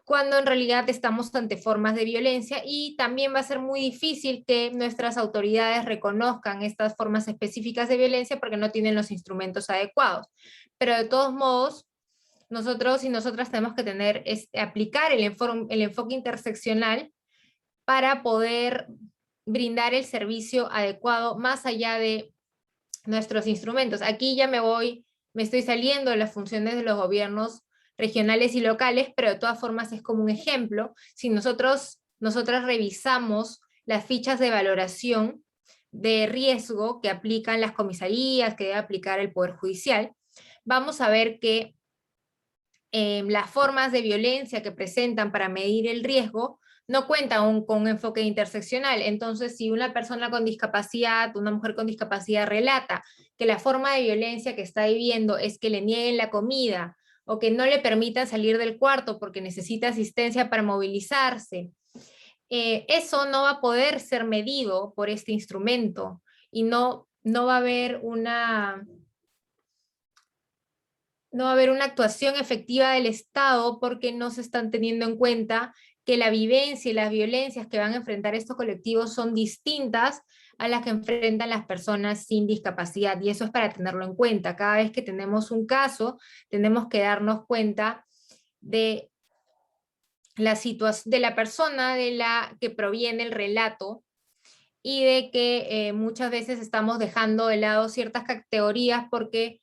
C: cuando en realidad estamos ante formas de violencia, y también va a ser muy difícil que nuestras autoridades reconozcan estas formas específicas de violencia porque no tienen los instrumentos adecuados. Pero de todos modos, nosotros y nosotras tenemos que aplicar el enfoque interseccional para poder brindar el servicio adecuado más allá de nuestros instrumentos. Aquí ya me estoy saliendo de las funciones de los gobiernos regionales y locales, pero de todas formas es como un ejemplo. Si nosotras revisamos las fichas de valoración de riesgo que aplican las comisarías, que debe aplicar el Poder Judicial, vamos a ver que las formas de violencia que presentan para medir el riesgo no cuentan con un enfoque interseccional. Entonces, si una persona con discapacidad, una mujer con discapacidad relata que la forma de violencia que está viviendo es que le nieguen la comida o que no le permitan salir del cuarto porque necesita asistencia para movilizarse, eso no va a poder ser medido por este instrumento y no va a haber no va a haber una actuación efectiva del Estado porque no se están teniendo en cuenta que la vivencia y las violencias que van a enfrentar estos colectivos son distintas a las que enfrentan las personas sin discapacidad. Y eso es para tenerlo en cuenta. Cada vez que tenemos un caso, tenemos que darnos cuenta de de la persona de la que proviene el relato y de que muchas veces estamos dejando de lado ciertas categorías porque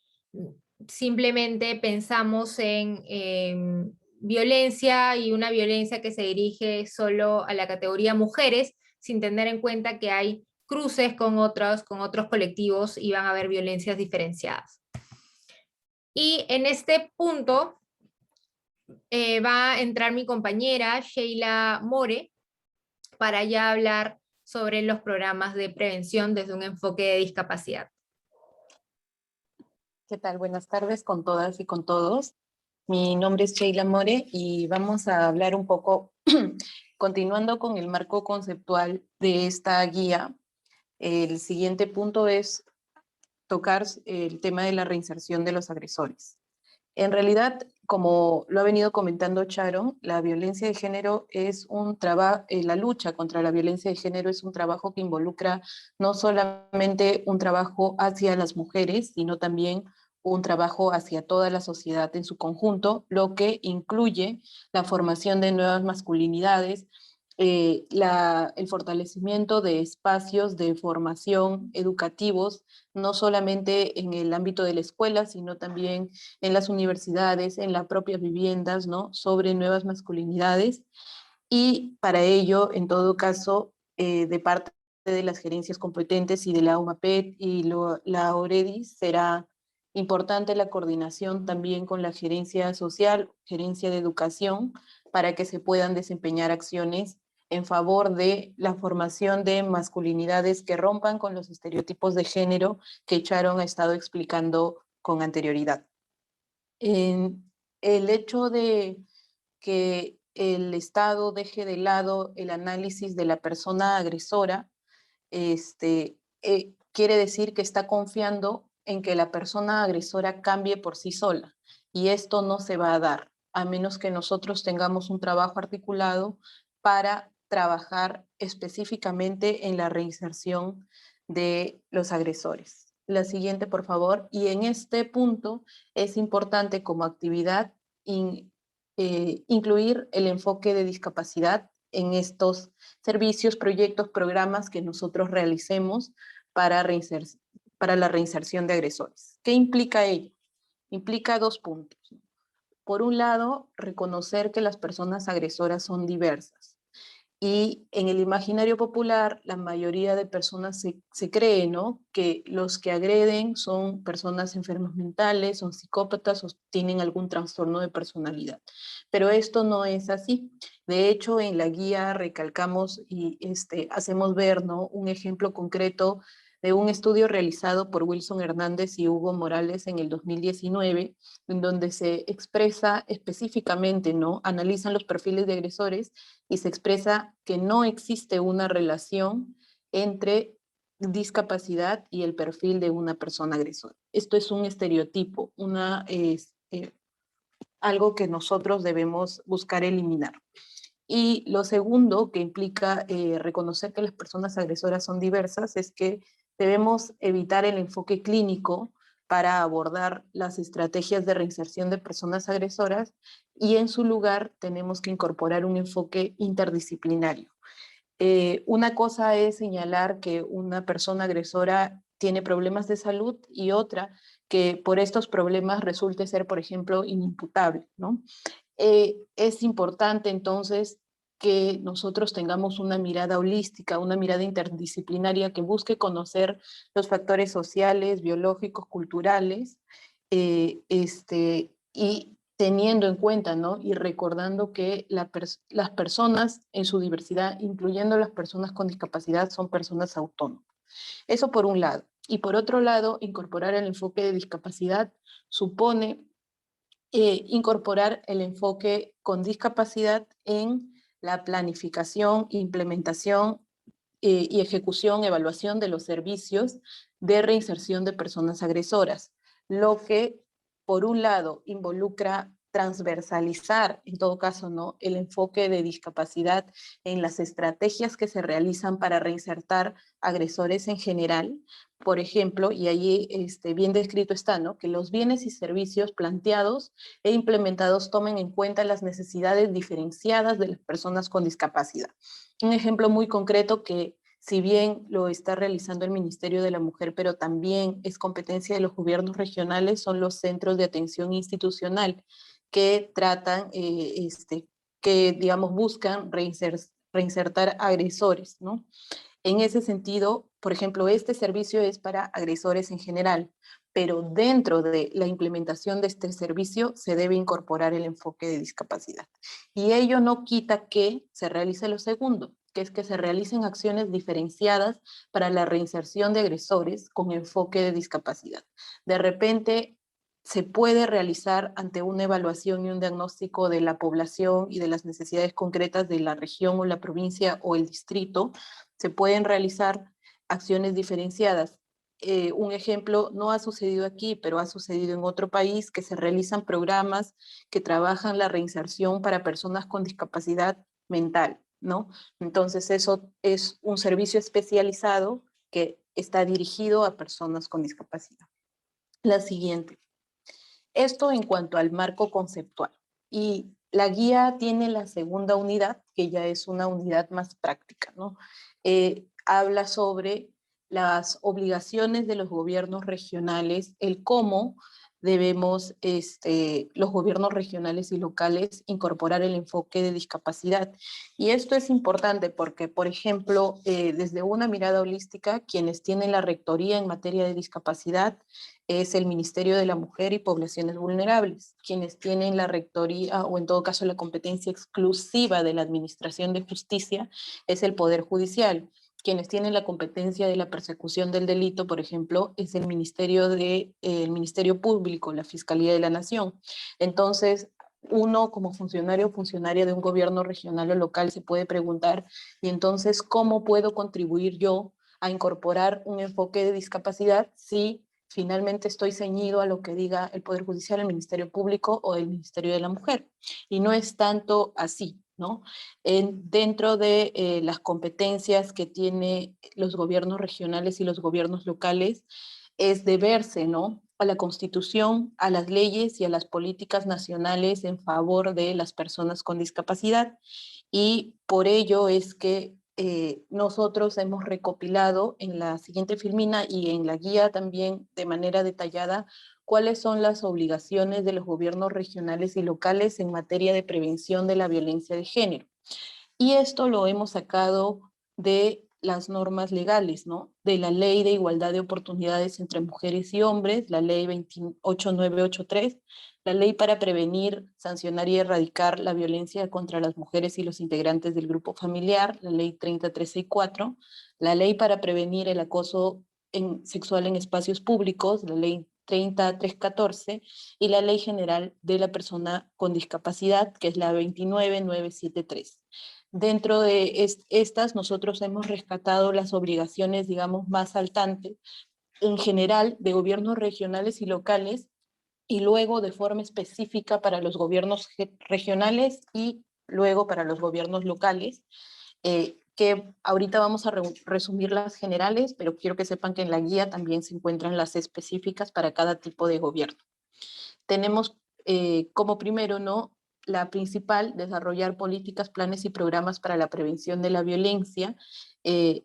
C: simplemente pensamos en violencia y una violencia que se dirige solo a la categoría mujeres, sin tener en cuenta que hay cruces con otros colectivos y van a haber violencias diferenciadas. Y en este punto va a entrar mi compañera Sheila More para ya hablar sobre los programas de prevención desde un enfoque de discapacidad.
D: ¿Qué tal? Buenas tardes con todas y con todos. Mi nombre es Sheila More y vamos a hablar un poco, continuando con el marco conceptual de esta guía. El siguiente punto es tocar el tema de la reinserción de los agresores. En realidad, como lo ha venido comentando Sharon, la violencia de género es un trabajo, la lucha contra la violencia de género es un trabajo que involucra no solamente un trabajo hacia las mujeres, sino también un trabajo hacia toda la sociedad en su conjunto, lo que incluye la formación de nuevas masculinidades, el fortalecimiento de espacios de formación educativos, no solamente en el ámbito de la escuela, sino también en las universidades, en las propias viviendas, ¿no? Sobre nuevas masculinidades. Y para ello, en todo caso, de parte de las gerencias competentes y de la UMAPET y la OREDIS, será importante la coordinación también con la gerencia social, gerencia de educación, para que se puedan desempeñar acciones en favor de la formación de masculinidades que rompan con los estereotipos de género que Sharon ha estado explicando con anterioridad. El hecho de que el Estado deje de lado el análisis de la persona agresora, quiere decir que está confiando en que la persona agresora cambie por sí sola. Y esto no se va a dar, a menos que nosotros tengamos un trabajo articulado para trabajar específicamente en la reinserción de los agresores. La siguiente, por favor. Y en este punto es importante como actividad incluir el enfoque de discapacidad en estos servicios, proyectos, programas que nosotros realicemos para la reinserción de agresores. ¿Qué implica ello? Implica 2 puntos. Por un lado, reconocer que las personas agresoras son diversas. Y en el imaginario popular, la mayoría de personas se cree, ¿no?, que los que agreden son personas enfermas mentales, son psicópatas o tienen algún trastorno de personalidad. Pero esto no es así. De hecho, en la guía recalcamos y hacemos ver, ¿no?, un ejemplo concreto de un estudio realizado por Wilson Hernández y Hugo Morales en el 2019, en donde se expresa específicamente, ¿no?, analizan los perfiles de agresores y se expresa que no existe una relación entre discapacidad y el perfil de una persona agresora. Esto es un estereotipo, algo que nosotros debemos buscar eliminar. Y lo segundo, que implica reconocer que las personas agresoras son diversas, es que debemos evitar el enfoque clínico para abordar las estrategias de reinserción de personas agresoras, y en su lugar tenemos que incorporar un enfoque interdisciplinario. Una cosa es señalar que una persona agresora tiene problemas de salud y otra que por estos problemas resulte ser, por ejemplo, inimputable, ¿no? Es importante entonces que nosotros tengamos una mirada holística, una mirada interdisciplinaria que busque conocer los factores sociales, biológicos, culturales, y teniendo en cuenta, ¿no? Y recordando que las personas en su diversidad, incluyendo las personas con discapacidad, son personas autónomas. Eso por un lado. Y por otro lado, incorporar el enfoque de discapacidad supone incorporar el enfoque con discapacidad en la planificación, implementación y ejecución, evaluación de los servicios de reinserción de personas agresoras, lo que por un lado involucra transversalizar, en todo caso, ¿no?, el enfoque de discapacidad en las estrategias que se realizan para reinsertar agresores en general. Por ejemplo, y allí bien descrito está, ¿no?, que los bienes y servicios planteados e implementados tomen en cuenta las necesidades diferenciadas de las personas con discapacidad. Un ejemplo muy concreto que, si bien lo está realizando el Ministerio de la Mujer, pero también es competencia de los gobiernos regionales, son los centros de atención institucional que tratan, que digamos buscan reinsertar agresores, ¿no? En ese sentido, por ejemplo, este servicio es para agresores en general, pero dentro de la implementación de este servicio se debe incorporar el enfoque de discapacidad. Y ello no quita que se realice lo segundo, que es que se realicen acciones diferenciadas para la reinserción de agresores con enfoque de discapacidad. De repente, se puede realizar ante una evaluación y un diagnóstico de la población y de las necesidades concretas de la región o la provincia o el distrito, se pueden realizar acciones diferenciadas. Un ejemplo, no ha sucedido aquí, pero ha sucedido en otro país, que se realizan programas que trabajan la reinserción para personas con discapacidad mental, ¿no? Entonces, eso es un servicio especializado que está dirigido a personas con discapacidad. La siguiente. Esto en cuanto al marco conceptual. Y la guía tiene la segunda unidad, que ya es una unidad más práctica, ¿no? Habla sobre las obligaciones de los gobiernos regionales, el cómo debemos los gobiernos regionales y locales incorporar el enfoque de discapacidad. Y esto es importante porque, por ejemplo, desde una mirada holística, quienes tienen la rectoría en materia de discapacidad es el Ministerio de la Mujer y Poblaciones Vulnerables, quienes tienen la rectoría o en todo caso la competencia exclusiva de la Administración de Justicia es el Poder Judicial. Quienes tienen la competencia de la persecución del delito, por ejemplo, es el Ministerio Público, la Fiscalía de la Nación. Entonces, uno como funcionario o funcionaria de un gobierno regional o local se puede preguntar, y entonces, ¿cómo puedo contribuir yo a incorporar un enfoque de discapacidad si finalmente estoy ceñido a lo que diga el Poder Judicial, el Ministerio Público o el Ministerio de la Mujer? Y no es tanto así, ¿no? Dentro de las competencias que tienen los gobiernos regionales y los gobiernos locales, es deberse, ¿no?, a la Constitución, a las leyes y a las políticas nacionales en favor de las personas con discapacidad. Y por ello es que nosotros hemos recopilado en la siguiente filmina y en la guía también de manera detallada cuáles son las obligaciones de los gobiernos regionales y locales en materia de prevención de la violencia de género. Y esto lo hemos sacado de las normas legales, ¿no? De la Ley de Igualdad de Oportunidades entre Mujeres y Hombres, la Ley 28983, la Ley para prevenir, sancionar y erradicar la violencia contra las mujeres y los integrantes del grupo familiar, la Ley 30364, la Ley para prevenir el acoso sexual en espacios públicos, la Ley 30314, y la Ley General de la Persona con Discapacidad, que es la 29973. Dentro de estas, nosotros hemos rescatado las obligaciones, digamos, más saltantes, en general, de gobiernos regionales y locales, y luego de forma específica para los gobiernos regionales y luego para los gobiernos locales, que ahorita vamos a resumir las generales, pero quiero que sepan que en la guía también se encuentran las específicas para cada tipo de gobierno. Tenemos como primero, ¿no?, la principal, desarrollar políticas, planes y programas para la prevención de la violencia,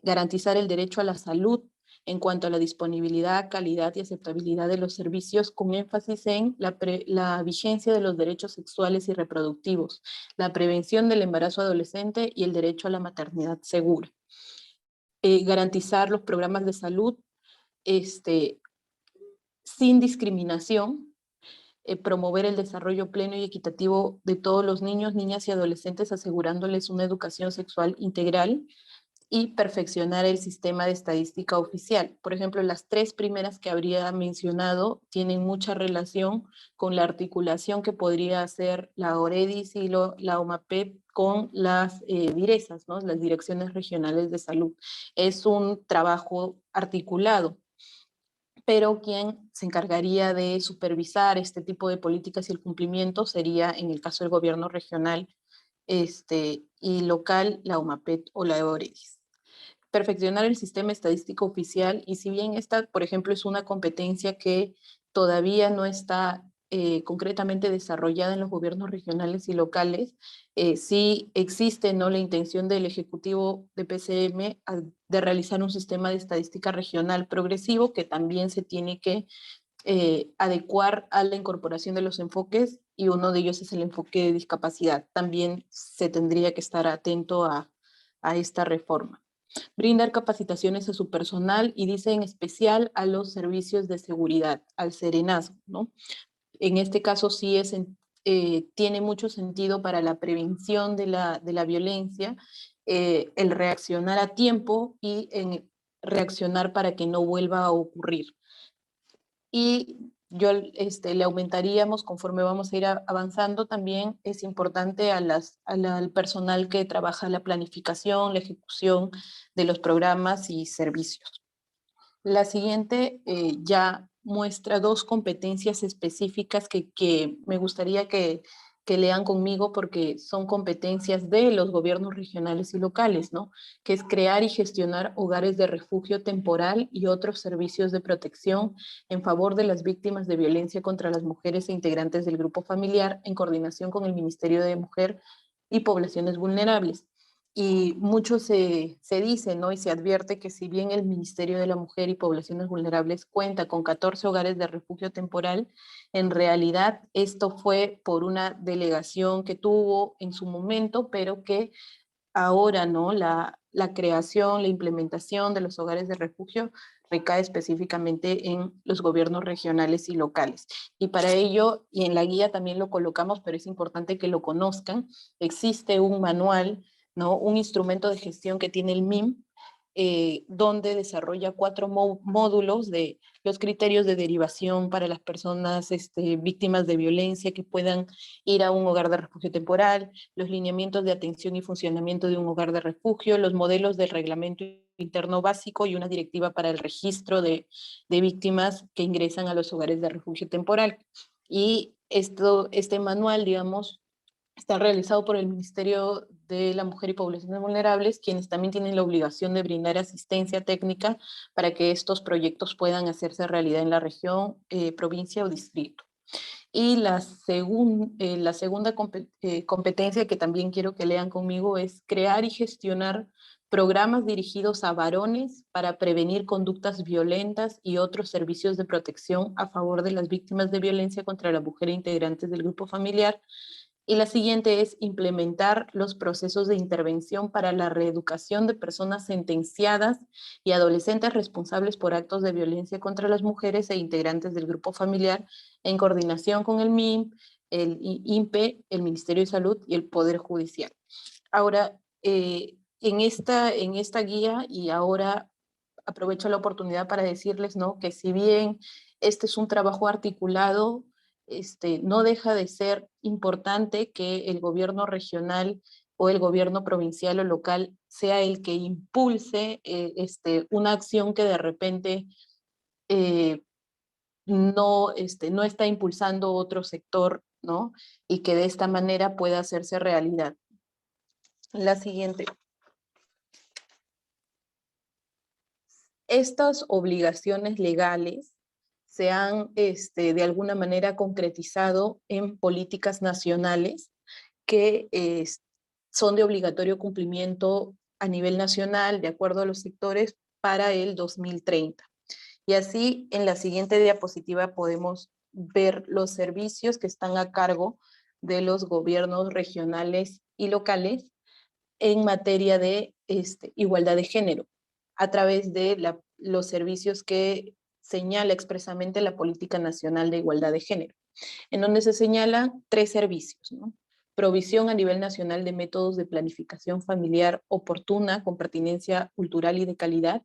D: garantizar el derecho a la salud en cuanto a la disponibilidad, calidad y aceptabilidad de los servicios, con énfasis en la vigencia de los derechos sexuales y reproductivos, la prevención del embarazo adolescente y el derecho a la maternidad segura. Garantizar los programas de salud sin discriminación, promover el desarrollo pleno y equitativo de todos los niños, niñas y adolescentes, asegurándoles una educación sexual integral, y perfeccionar el sistema de estadística oficial. Por ejemplo, las 3 primeras que habría mencionado tienen mucha relación con la articulación que podría hacer la OREDIS y la OMAPEP con las DIRESAS, ¿no?, las Direcciones Regionales de Salud. Es un trabajo articulado, pero quien se encargaría de supervisar este tipo de políticas y el cumplimiento sería, en el caso del gobierno regional y local, la OMAPET o la OREDIS. Perfeccionar el sistema estadístico oficial, y si bien esta, por ejemplo, es una competencia que todavía no está concretamente desarrollada en los gobiernos regionales y locales, sí existe, ¿no?, la intención del Ejecutivo de PCM de realizar un sistema de estadística regional progresivo que también se tiene que adecuar a la incorporación de los enfoques, y uno de ellos es el enfoque de discapacidad. También se tendría que estar atento a esta reforma. Brindar capacitaciones a su personal, y dice en especial a los servicios de seguridad, al serenazgo, ¿no? En este caso sí tiene mucho sentido para la prevención de la violencia, el reaccionar a tiempo y en reaccionar para que no vuelva a ocurrir. Y yo le aumentaríamos, conforme vamos a ir avanzando, también es importante al personal que trabaja la planificación, la ejecución de los programas y servicios. La siguiente ya muestra 2 competencias específicas que me gustaría que lean conmigo, porque son competencias de los gobiernos regionales y locales, ¿no? Que es crear y gestionar hogares de refugio temporal y otros servicios de protección en favor de las víctimas de violencia contra las mujeres e integrantes del grupo familiar, en coordinación con el Ministerio de Mujer y Poblaciones Vulnerables. Y mucho se dice, ¿no?, y se advierte que si bien el Ministerio de la Mujer y Poblaciones Vulnerables cuenta con 14 hogares de refugio temporal, en realidad esto fue por una delegación que tuvo en su momento, pero que ahora, ¿no?, la creación, la implementación de los hogares de refugio recae específicamente en los gobiernos regionales y locales. Y para ello, y en la guía también lo colocamos, pero es importante que lo conozcan, existe un manual, ¿no?, un instrumento de gestión que tiene el MIM, donde desarrolla 4 módulos de los criterios de derivación para las personas víctimas de violencia que puedan ir a un hogar de refugio temporal, los lineamientos de atención y funcionamiento de un hogar de refugio, los modelos del reglamento interno básico y una directiva para el registro de víctimas que ingresan a los hogares de refugio temporal. Y este manual, digamos, está realizado por el Ministerio de la Mujer y Poblaciones Vulnerables, quienes también tienen la obligación de brindar asistencia técnica para que estos proyectos puedan hacerse realidad en la región, provincia o distrito. Y la segunda competencia que también quiero que lean conmigo es crear y gestionar programas dirigidos a varones para prevenir conductas violentas y otros servicios de protección a favor de las víctimas de violencia contra la mujer e integrantes del grupo familiar. Y la siguiente es implementar los procesos de intervención para la reeducación de personas sentenciadas y adolescentes responsables por actos de violencia contra las mujeres e integrantes del grupo familiar, en coordinación con el MIM, el INPE, el Ministerio de Salud y el Poder Judicial. Ahora, en esta guía, y ahora aprovecho la oportunidad para decirles, ¿no?, que si bien este es un trabajo articulado, no deja de ser importante que el gobierno regional o el gobierno provincial o local sea el que impulse una acción que de repente no está impulsando otro sector, ¿no?, y que de esta manera pueda hacerse realidad. La siguiente. estas obligaciones legales se han de alguna manera concretizado en políticas nacionales que son de obligatorio cumplimiento a nivel nacional, de acuerdo a los sectores, para el 2030. Y así, en la siguiente diapositiva podemos ver los servicios que están a cargo de los gobiernos regionales y locales en materia de igualdad de género, a través de los servicios que señala expresamente la Política Nacional de Igualdad de Género, en donde se señalan 3 servicios, ¿no? Provisión a nivel nacional de métodos de planificación familiar oportuna, con pertinencia cultural y de calidad,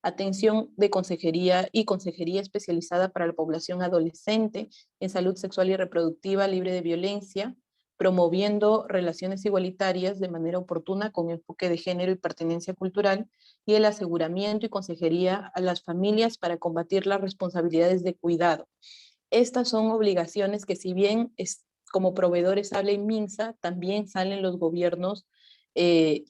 D: atención de consejería y consejería especializada para la población adolescente en salud sexual y reproductiva libre de violencia, promoviendo relaciones igualitarias de manera oportuna con enfoque de género y pertinencia cultural, y el aseguramiento y consejería a las familias para combatir las responsabilidades de cuidado. Estas son obligaciones que, si bien como proveedores sale MINSA, también salen los gobiernos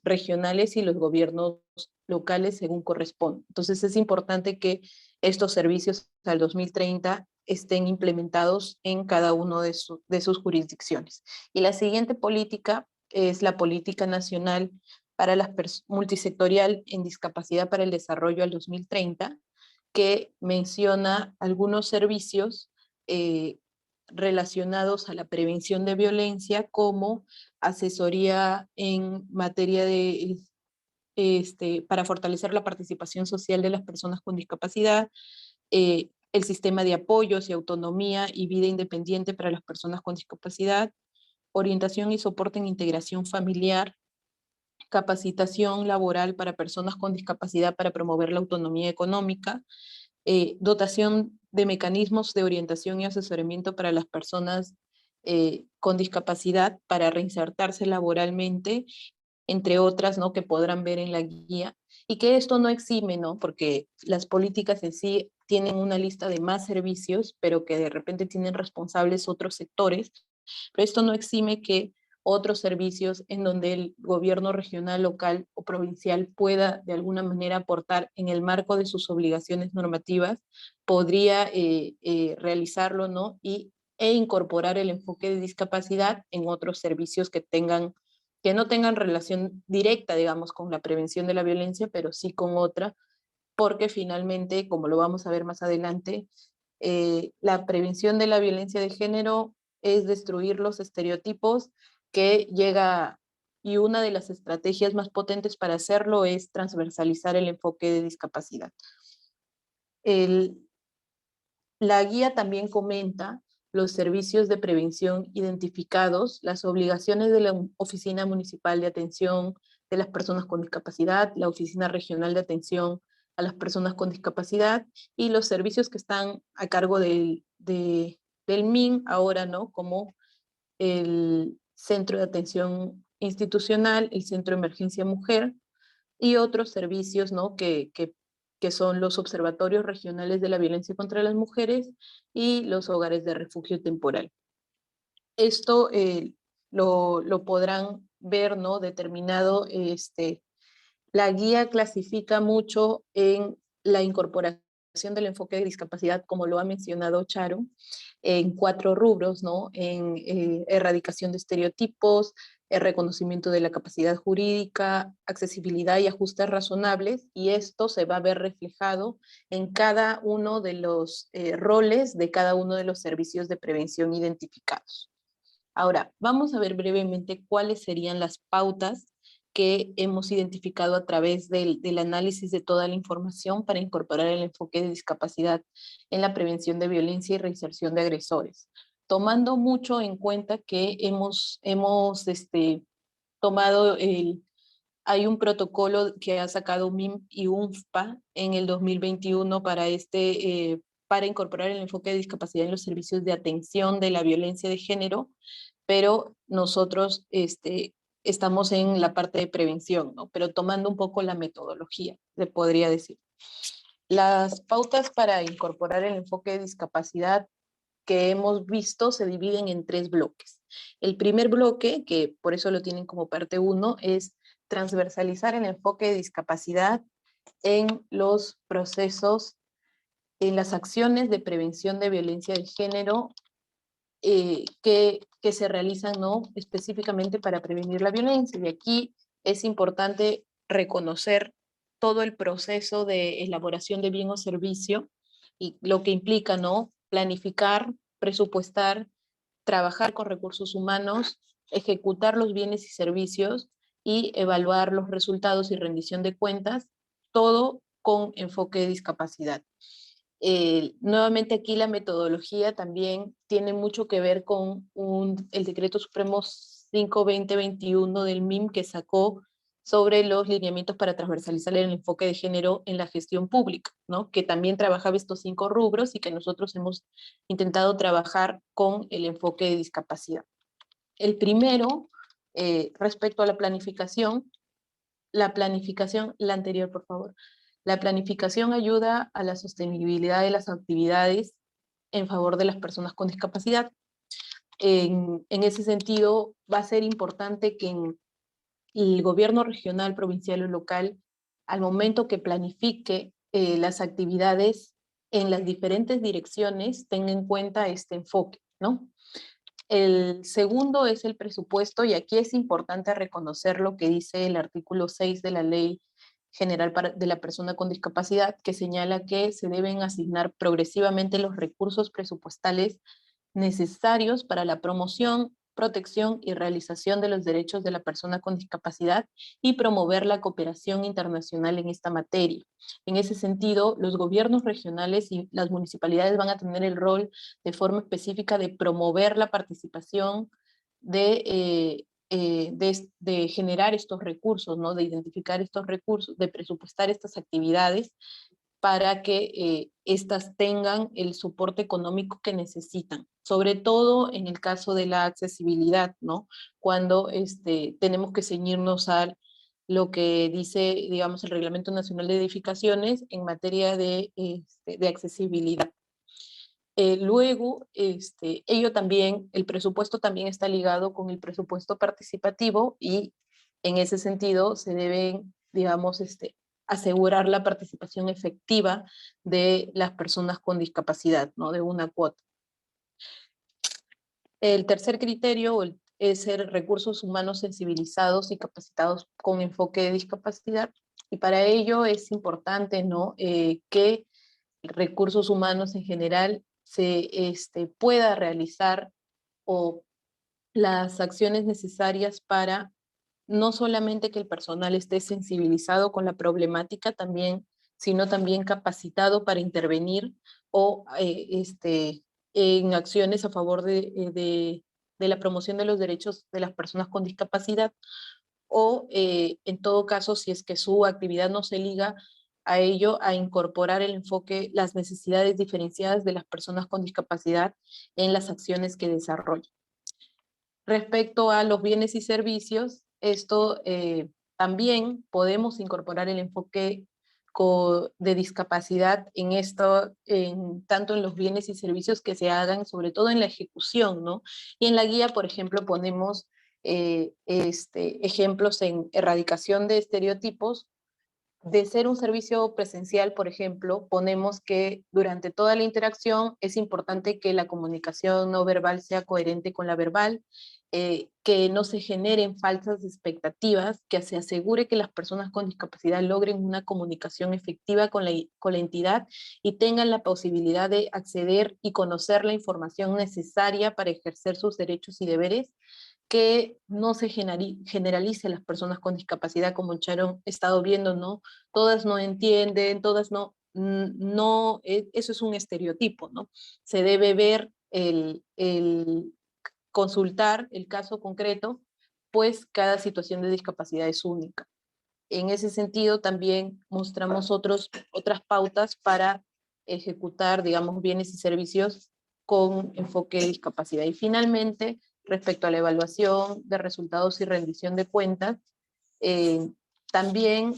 D: regionales y los gobiernos locales según corresponde. Entonces es importante que estos servicios al 2030 estén implementados en cada uno de sus jurisdicciones. Y la siguiente política es la Política Nacional para la Multisectorial en Discapacidad para el Desarrollo al 2030, que menciona algunos servicios relacionados a la prevención de violencia, como asesoría en materia de para fortalecer la participación social de las personas con discapacidad, el sistema de apoyos y autonomía y vida independiente para las personas con discapacidad, orientación y soporte en integración familiar, capacitación laboral para personas con discapacidad para promover la autonomía económica, dotación de mecanismos de orientación y asesoramiento para las personas con discapacidad para reinsertarse laboralmente, entre otras, ¿no?, que podrán ver en la guía, y que esto no exime, ¿no?, porque las políticas en sí tienen una lista de más servicios, pero que de repente tienen responsables otros sectores, pero esto no exime que otros servicios en donde el gobierno regional, local o provincial pueda de alguna manera aportar en el marco de sus obligaciones normativas, podría realizarlo, ¿no?, e incorporar el enfoque de discapacidad en otros servicios que no tengan relación directa, digamos, con la prevención de la violencia, pero sí con otra, porque finalmente, como lo vamos a ver más adelante, la prevención de la violencia de género es destruir los estereotipos y una de las estrategias más potentes para hacerlo es transversalizar el enfoque de discapacidad. La guía también comenta los servicios de prevención identificados, las obligaciones de la Oficina Municipal de Atención de las Personas con Discapacidad, la Oficina Regional de Atención a las Personas con Discapacidad, y los servicios que están a cargo del MIN ahora, ¿no?, como el Centro de Atención Institucional, el Centro de Emergencia Mujer, y otros servicios, ¿no?, que son los observatorios regionales de la violencia contra las mujeres y los hogares de refugio temporal. Esto lo podrán ver, ¿no?, determinado. La guía clasifica mucho en la incorporación del enfoque de discapacidad, como lo ha mencionado Charo, en 4 rubros, ¿no?, en erradicación de estereotipos, el reconocimiento de la capacidad jurídica, accesibilidad y ajustes razonables, y esto se va a ver reflejado en cada uno de los roles de cada uno de los servicios de prevención identificados. Ahora, vamos a ver brevemente cuáles serían las pautas que hemos identificado a través del análisis de toda la información para incorporar el enfoque de discapacidad en la prevención de violencia y reinserción de agresores, tomando mucho en cuenta que hemos tomado hay un protocolo que ha sacado MIM y UNFPA en el 2021 para incorporar el enfoque de discapacidad en los servicios de atención de la violencia de género, pero nosotros estamos en la parte de prevención, ¿no?, pero tomando un poco la metodología, se podría decir. Las pautas para incorporar el enfoque de discapacidad que hemos visto se dividen en 3 bloques. El primer bloque, que por eso lo tienen como parte 1, es transversalizar el enfoque de discapacidad en los procesos, en las acciones de prevención de violencia de género que se realizan, ¿no?, específicamente para prevenir la violencia. Y aquí es importante reconocer todo el proceso de elaboración de bien o servicio y lo que implica, ¿no?, planificar, presupuestar, trabajar con recursos humanos, ejecutar los bienes y servicios y evaluar los resultados y rendición de cuentas, todo con enfoque de discapacidad. Nuevamente aquí la metodología también tiene mucho que ver con el Decreto Supremo 5/2021 del MIM que sacó sobre los lineamientos para transversalizar el enfoque de género en la gestión pública, ¿no?, que también trabajaba estos 5 rubros y que nosotros hemos intentado trabajar con el enfoque de discapacidad. El primero, respecto a la planificación, la anterior, por favor. La planificación ayuda a la sostenibilidad de las actividades en favor de las personas con discapacidad. En ese sentido, va a ser importante que en el gobierno regional, provincial o local, al momento que planifique las actividades en las diferentes direcciones, tenga en cuenta este enfoque, ¿no? El segundo es el presupuesto, y aquí es importante reconocer lo que dice el artículo 6 de la Ley General de la Persona con Discapacidad, que señala que se deben asignar progresivamente los recursos presupuestales necesarios para la promoción, protección y realización de los derechos de la persona con discapacidad y promover la cooperación internacional en esta materia. En ese sentido, los gobiernos regionales y las municipalidades van a tener el rol de forma específica de promover la participación, de generar estos recursos, ¿no?, de identificar estos recursos, de presupuestar estas actividades para que éstas tengan el soporte económico que necesitan, sobre todo en el caso de la accesibilidad, ¿no?, cuando tenemos que ceñirnos a lo que dice, digamos, el Reglamento Nacional de Edificaciones en materia de accesibilidad. Luego, el presupuesto también está ligado con el presupuesto participativo y en ese sentido se deben, digamos, asegurar la participación efectiva de las personas con discapacidad, ¿no?, de una cuota. El tercer criterio es ser recursos humanos sensibilizados y capacitados con enfoque de discapacidad, y para ello es importante, ¿no?, que recursos humanos en general se pueda realizar o las acciones necesarias para no solamente que el personal esté sensibilizado con la problemática también, sino también capacitado para intervenir o en acciones a favor de la promoción de los derechos de las personas con discapacidad, o en todo caso, si es que su actividad no se liga a ello, a incorporar el enfoque, las necesidades diferenciadas de las personas con discapacidad en las acciones que desarrollan. Respecto a los bienes y servicios, esto también podemos incorporar el enfoque de discapacidad en esto, tanto en los bienes y servicios que se hagan, sobre todo en la ejecución, ¿no? Y en la guía, por ejemplo, ponemos ejemplos en erradicación de estereotipos. De ser un servicio presencial, por ejemplo, ponemos que durante toda la interacción es importante que la comunicación no verbal sea coherente con la verbal, que no se generen falsas expectativas, que se asegure que las personas con discapacidad logren una comunicación efectiva con la entidad y tengan la posibilidad de acceder y conocer la información necesaria para ejercer sus derechos y deberes, que no se generalice a las personas con discapacidad, como Sharon ha estado viendo, ¿no? Todas no entienden, todas no, eso es un estereotipo, ¿no? Se debe ver consultar el caso concreto, pues cada situación de discapacidad es única. En ese sentido, también mostramos otras pautas para ejecutar, digamos, bienes y servicios con enfoque de discapacidad. Y finalmente, respecto a la evaluación de resultados y rendición de cuentas, también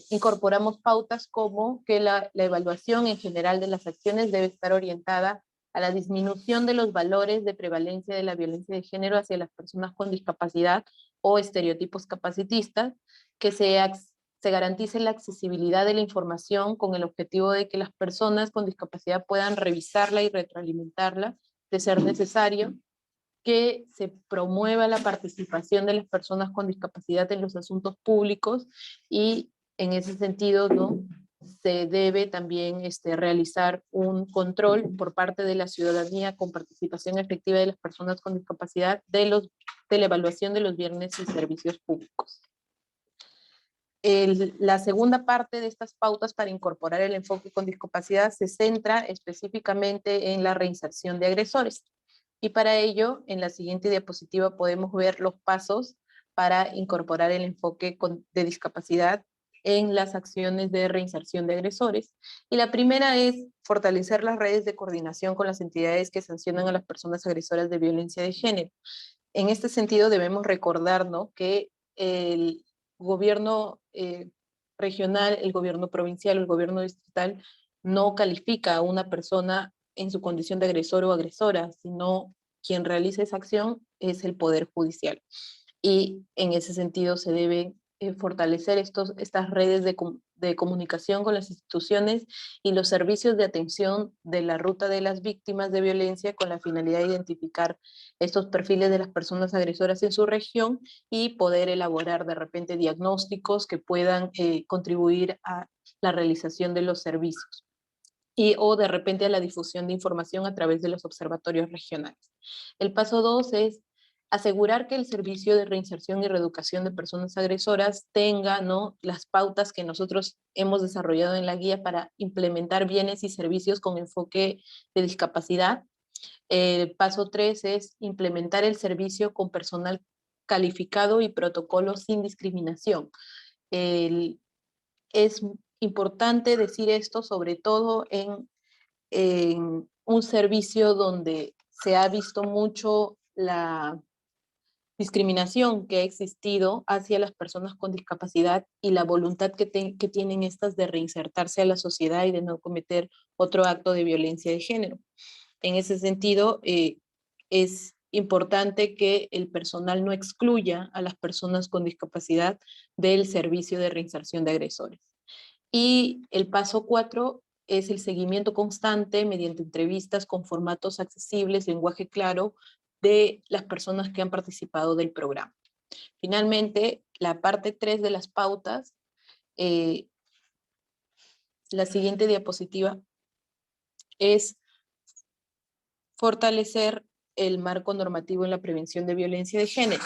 D: incorporamos pautas como que la evaluación en general de las acciones debe estar orientada a la disminución de los valores de prevalencia de la violencia de género hacia las personas con discapacidad o estereotipos capacitistas, que se se garantice la accesibilidad de la información con el objetivo de que las personas con discapacidad puedan revisarla y retroalimentarla de ser necesario, que se promueva la participación de las personas con discapacidad en los asuntos públicos y en ese sentido, ¿no?, se debe también realizar un control por parte de la ciudadanía con participación efectiva de las personas con discapacidad de la evaluación de los bienes y servicios públicos. La segunda parte de estas pautas para incorporar el enfoque con discapacidad se centra específicamente en la reinserción de agresores. Y para ello, en la siguiente diapositiva podemos ver los pasos para incorporar el enfoque de discapacidad en las acciones de reinserción de agresores. Y la primera es fortalecer las redes de coordinación con las entidades que sancionan a las personas agresoras de violencia de género. En este sentido debemos recordarnos que el gobierno regional, el gobierno provincial o el gobierno distrital no califica a una persona en su condición de agresor o agresora, sino quien realiza esa acción es el Poder Judicial. Y en ese sentido se deben fortalecer estas redes de comunicación con las instituciones y los servicios de atención de la ruta de las víctimas de violencia con la finalidad de identificar estos perfiles de las personas agresoras en su región y poder elaborar de repente diagnósticos que puedan contribuir a la realización de los servicios o de repente a la difusión de información a través de los observatorios regionales. El paso 2 es asegurar que el servicio de reinserción y reeducación de personas agresoras tenga, ¿no?, las pautas que nosotros hemos desarrollado en la guía para implementar bienes y servicios con enfoque de discapacidad. El paso 3 es implementar el servicio con personal calificado y protocolos sin discriminación. Es importante decir esto, sobre todo en un servicio donde se ha visto mucho la discriminación que ha existido hacia las personas con discapacidad y la voluntad que tienen estas de reinsertarse a la sociedad y de no cometer otro acto de violencia de género. En ese sentido, es importante que el personal no excluya a las personas con discapacidad del servicio de reinserción de agresores. Y el paso 4 es el seguimiento constante mediante entrevistas con formatos accesibles, lenguaje claro, de las personas que han participado del programa. Finalmente, la parte 3 de las pautas, la siguiente diapositiva, es fortalecer el marco normativo en la prevención de violencia de género.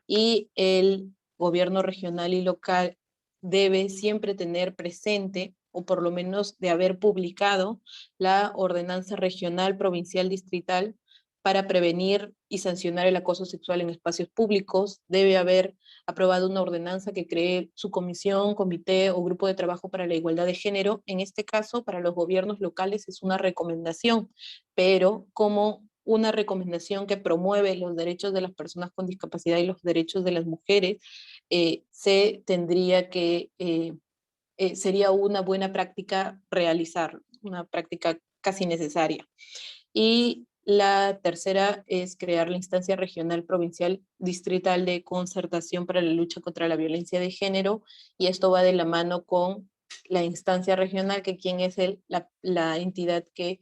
D: Y el gobierno regional y local debe siempre tener presente, o por lo menos de haber publicado, la ordenanza regional, provincial, distrital para prevenir y sancionar el acoso sexual en espacios públicos. Debe haber aprobado una ordenanza que cree su comisión, comité o grupo de trabajo para la igualdad de género. En este caso, para los gobiernos locales es una recomendación, pero como una recomendación que promueve los derechos de las personas con discapacidad y los derechos de las mujeres, se tendría que, sería una buena práctica realizar, una práctica casi necesaria. Y la tercera es crear la instancia regional, provincial, distrital de concertación para la lucha contra la violencia de género, y esto va de la mano con la instancia regional, que quien es la entidad que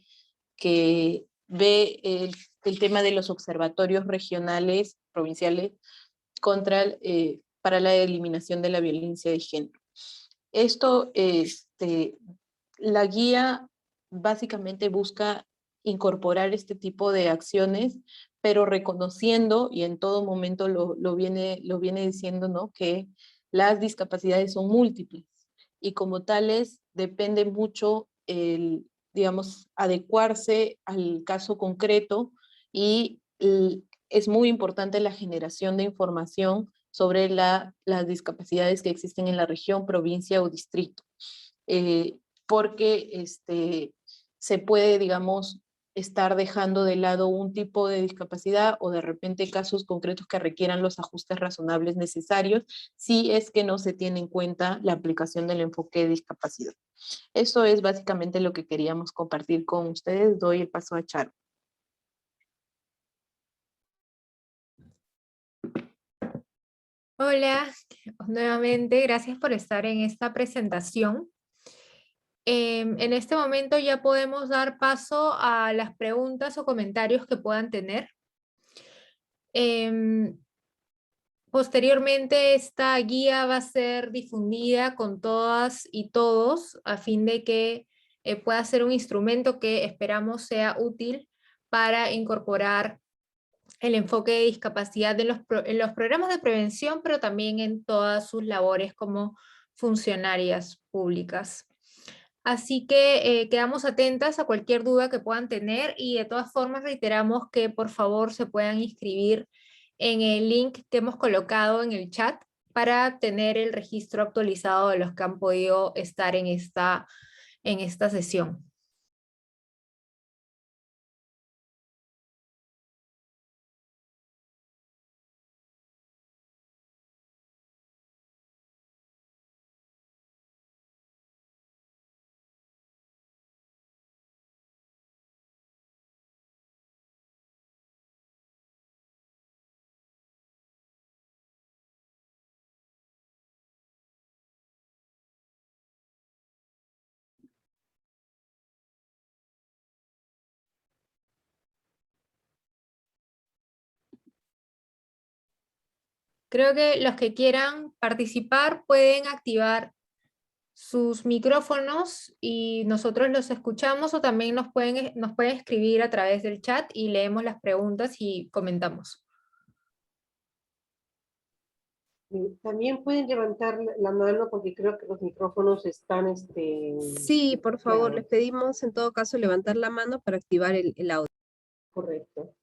D: ve el tema de los observatorios regionales, provinciales, para la eliminación de la violencia de género. Esto, la guía básicamente busca incorporar este tipo de acciones, pero reconociendo, y en todo momento lo viene diciendo, ¿no?, que las discapacidades son múltiples y como tales depende mucho digamos, adecuarse al caso concreto y es muy importante la generación de información sobre las discapacidades que existen en la región, provincia o distrito, porque se puede, digamos, estar dejando de lado un tipo de discapacidad o de repente casos concretos que requieran los ajustes razonables necesarios si es que no se tiene en cuenta la aplicación del enfoque de discapacidad. Eso es básicamente lo que queríamos compartir con ustedes. Doy el paso a Charo.
C: Hola, nuevamente, gracias por estar en esta presentación. En este momento ya podemos dar paso a las preguntas o comentarios que puedan tener. Em, Posteriormente, esta guía va a ser difundida con todas y todos a fin de que pueda ser un instrumento que esperamos sea útil para incorporar el enfoque de discapacidad en los programas de prevención, pero también en todas sus labores como funcionarias públicas. Así que quedamos atentas a cualquier duda que puedan tener y de todas formas reiteramos que por favor se puedan inscribir en el link que hemos colocado en el chat para tener el registro actualizado de los que han podido estar en esta sesión. Creo que los que quieran participar pueden activar sus micrófonos y nosotros los escuchamos o también nos pueden escribir a través del chat y leemos las preguntas y comentamos.
B: También pueden levantar la mano porque creo que los micrófonos están
E: Sí, por favor, les
B: bloqueados.
E: pedimos en todo caso levantar la mano para activar el audio.
B: Correcto.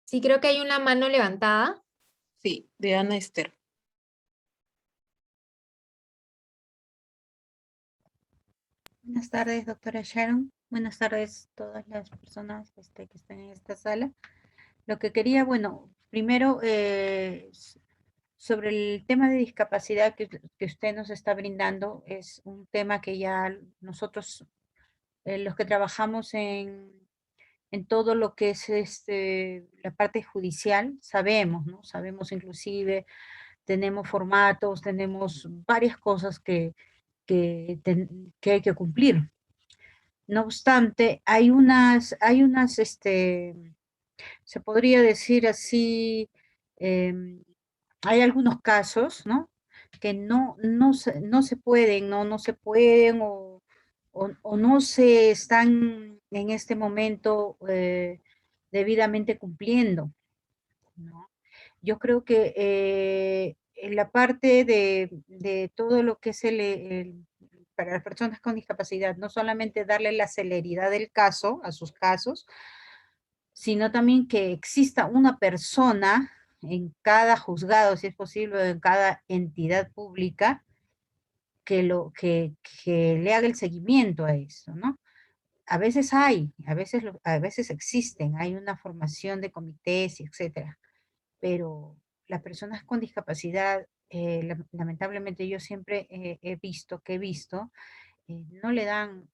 C: Sí, creo que hay una mano levantada.
D: Sí, de Ana Esther.
F: Buenas tardes, doctora Sharon. Buenas tardes a todas las personas que están en esta sala. Lo que quería, bueno, primero, sobre el tema de discapacidad que usted nos está brindando, es un tema que ya nosotros, los que trabajamos en todo lo que es la parte judicial, sabemos, ¿no? Sabemos inclusive, tenemos formatos, tenemos varias cosas que hay que cumplir. No obstante, se podría decir así, hay algunos casos, ¿no? Que no se pueden, no se pueden o no se están en este momento debidamente cumpliendo, ¿no? Yo creo que en la parte de todo lo que es para las personas con discapacidad, no solamente darle la celeridad del caso, a sus casos, sino también que exista una persona en cada juzgado, si es posible, en cada entidad pública, que le haga el seguimiento a eso, ¿no? A veces a veces existen, hay una formación de comités, etcétera, pero las personas con discapacidad, lamentablemente yo siempre he visto, no le dan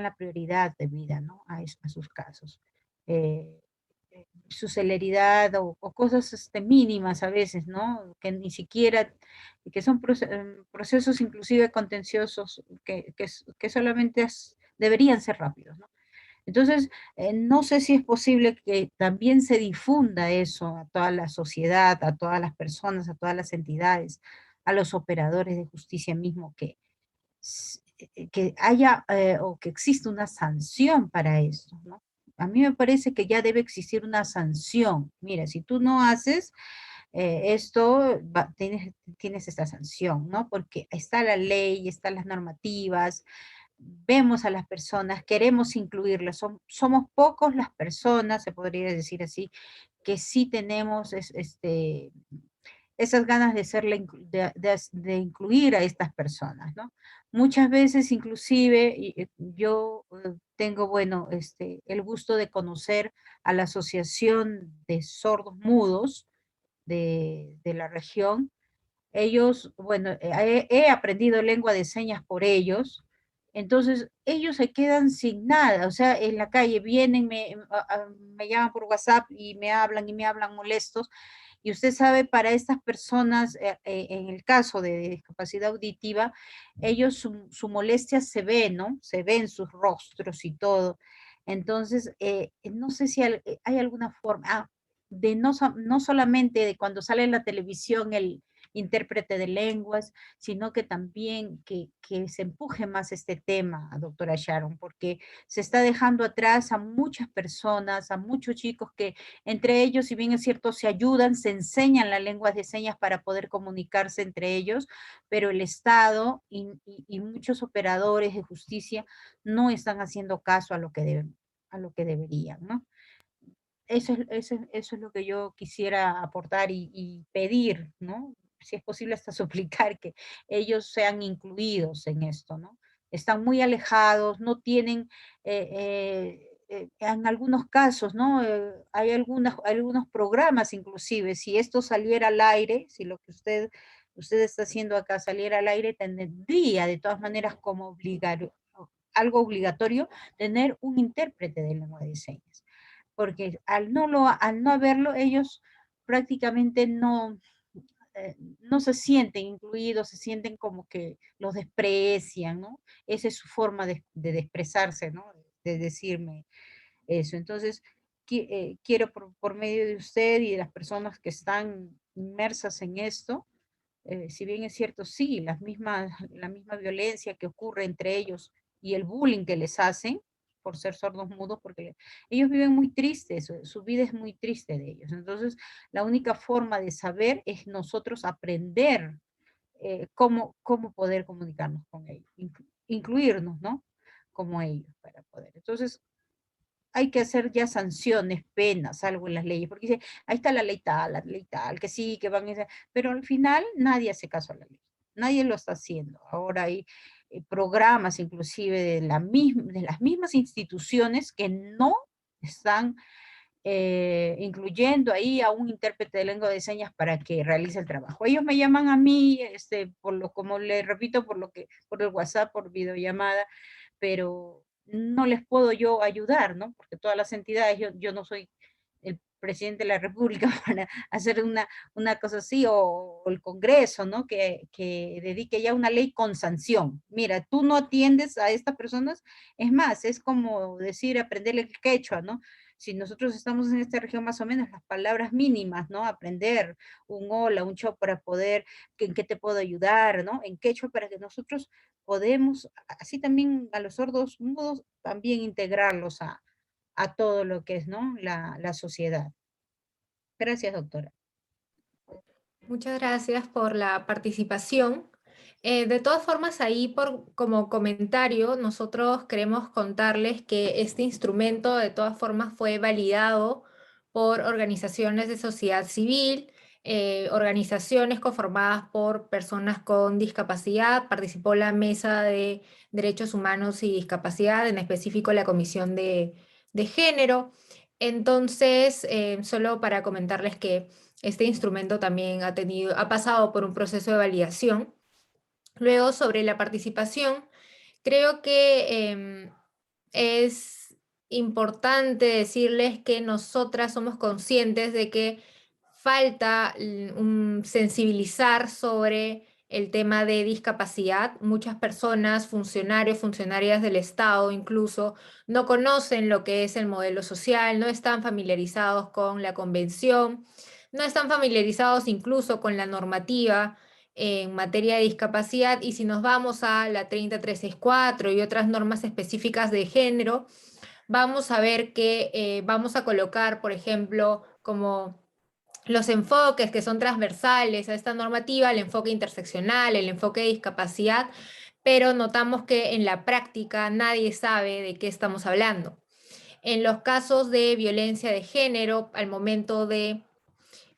F: la prioridad de vida, ¿no? A sus casos. Eh, Su celeridad o cosas mínimas a veces, ¿no? Que ni siquiera, que son procesos inclusive contenciosos que solamente deberían ser rápidos, ¿no? Entonces, no sé si es posible que también se difunda eso a toda la sociedad, a todas las personas, a todas las entidades, a los operadores de justicia mismo, que haya o que exista una sanción para esto, ¿no? A mí me parece que ya debe existir una sanción. Mira, si tú no haces esto, tienes esta sanción, ¿no? Porque está la ley, están las normativas, vemos a las personas, queremos incluirlas, somos pocos las personas, se podría decir así, que sí tenemos esas ganas de, de incluir a estas personas, ¿no? Muchas veces inclusive yo tengo, bueno, el gusto de conocer a la Asociación de Sordos Mudos de la región. Ellos, bueno, he aprendido lengua de señas por ellos, Entonces, ellos se quedan sin nada, o sea, en la calle vienen, me llaman por WhatsApp y me hablan molestos. Y usted sabe, para estas personas, en el caso de discapacidad auditiva, ellos su molestia se ve, ¿no? Se ve en sus rostros y todo. Entonces, no sé si hay alguna forma de no solamente de cuando sale en la televisión el intérprete de lenguas, sino que también que se empuje más este tema, doctora Sharon, porque se está dejando atrás a muchas personas, a muchos chicos que entre ellos, si bien es cierto, se ayudan, se enseñan las lenguas de señas para poder comunicarse entre ellos, pero el Estado y muchos operadores de justicia no están haciendo caso a lo que deben, a lo que deberían, ¿no? Eso es lo que yo quisiera aportar y pedir, ¿no? Si es posible hasta suplicar que ellos sean incluidos en esto, ¿no? Están muy alejados, no tienen, en algunos casos, ¿no? Hay algunos programas inclusive, si esto saliera al aire, si lo que usted está haciendo acá saliera al aire, tendría de todas maneras como algo obligatorio tener un intérprete de lengua de señas, porque al no haberlo, ellos prácticamente no se sienten incluidos, se sienten como que los desprecian, ¿no? Esa es su forma de expresarse, ¿no? De decirme eso. Entonces, quiero por medio de usted y de las personas que están inmersas en esto, si bien es cierto, sí, la misma violencia que ocurre entre ellos y el bullying que les hacen por ser sordos mudos, porque ellos viven muy tristes, su vida es muy triste de ellos. Entonces, la única forma de saber es nosotros aprender cómo poder comunicarnos con ellos, incluirnos, ¿no? Como ellos para poder. Entonces, hay que hacer ya sanciones, penas, algo en las leyes, porque dice, ahí está la ley tal, que sí, que van a hacer, pero al final nadie hace caso a la ley, nadie lo está haciendo. Ahora hay programas inclusive de las mismas instituciones que no están incluyendo ahí a un intérprete de lengua de señas para que realice el trabajo. Ellos me llaman a mí, como le repito, por el WhatsApp, por videollamada, pero no les puedo yo ayudar, ¿no? Porque todas las entidades, yo no soy el presidente de la República para hacer una cosa así, o el Congreso, ¿no? Que dedique ya una ley con sanción. Mira, tú no atiendes a estas personas, es más, es como decir aprender el quechua, ¿no? Si nosotros estamos en esta región más o menos, las palabras mínimas, ¿no? Aprender un hola, un chau para poder, ¿en qué te puedo ayudar, ¿no? En quechua para que nosotros podemos, así también a los sordos mudos, también integrarlos a todo lo que es, ¿no? La sociedad. Gracias, doctora.
C: Muchas gracias por la participación. De todas formas, ahí como comentario, nosotros queremos contarles que este instrumento de todas formas fue validado por organizaciones de sociedad civil, organizaciones conformadas por personas con discapacidad. Participó la Mesa de Derechos Humanos y Discapacidad, en específico la Comisión de Género. Entonces, solo para comentarles que este instrumento también ha pasado por un proceso de validación. Luego, sobre la participación, creo que es importante decirles que nosotras somos conscientes de que falta sensibilizar sobre el tema de discapacidad. Muchas personas, funcionarios, funcionarias del Estado incluso, no conocen lo que es el modelo social, no están familiarizados con la convención, no están familiarizados incluso con la normativa en materia de discapacidad. Y si nos vamos a la 30364 y otras normas específicas de género, vamos a ver que vamos a colocar, por ejemplo, como los enfoques que son transversales a esta normativa, el enfoque interseccional, el enfoque de discapacidad, pero notamos que en la práctica nadie sabe de qué estamos hablando. En los casos de violencia de género, al momento de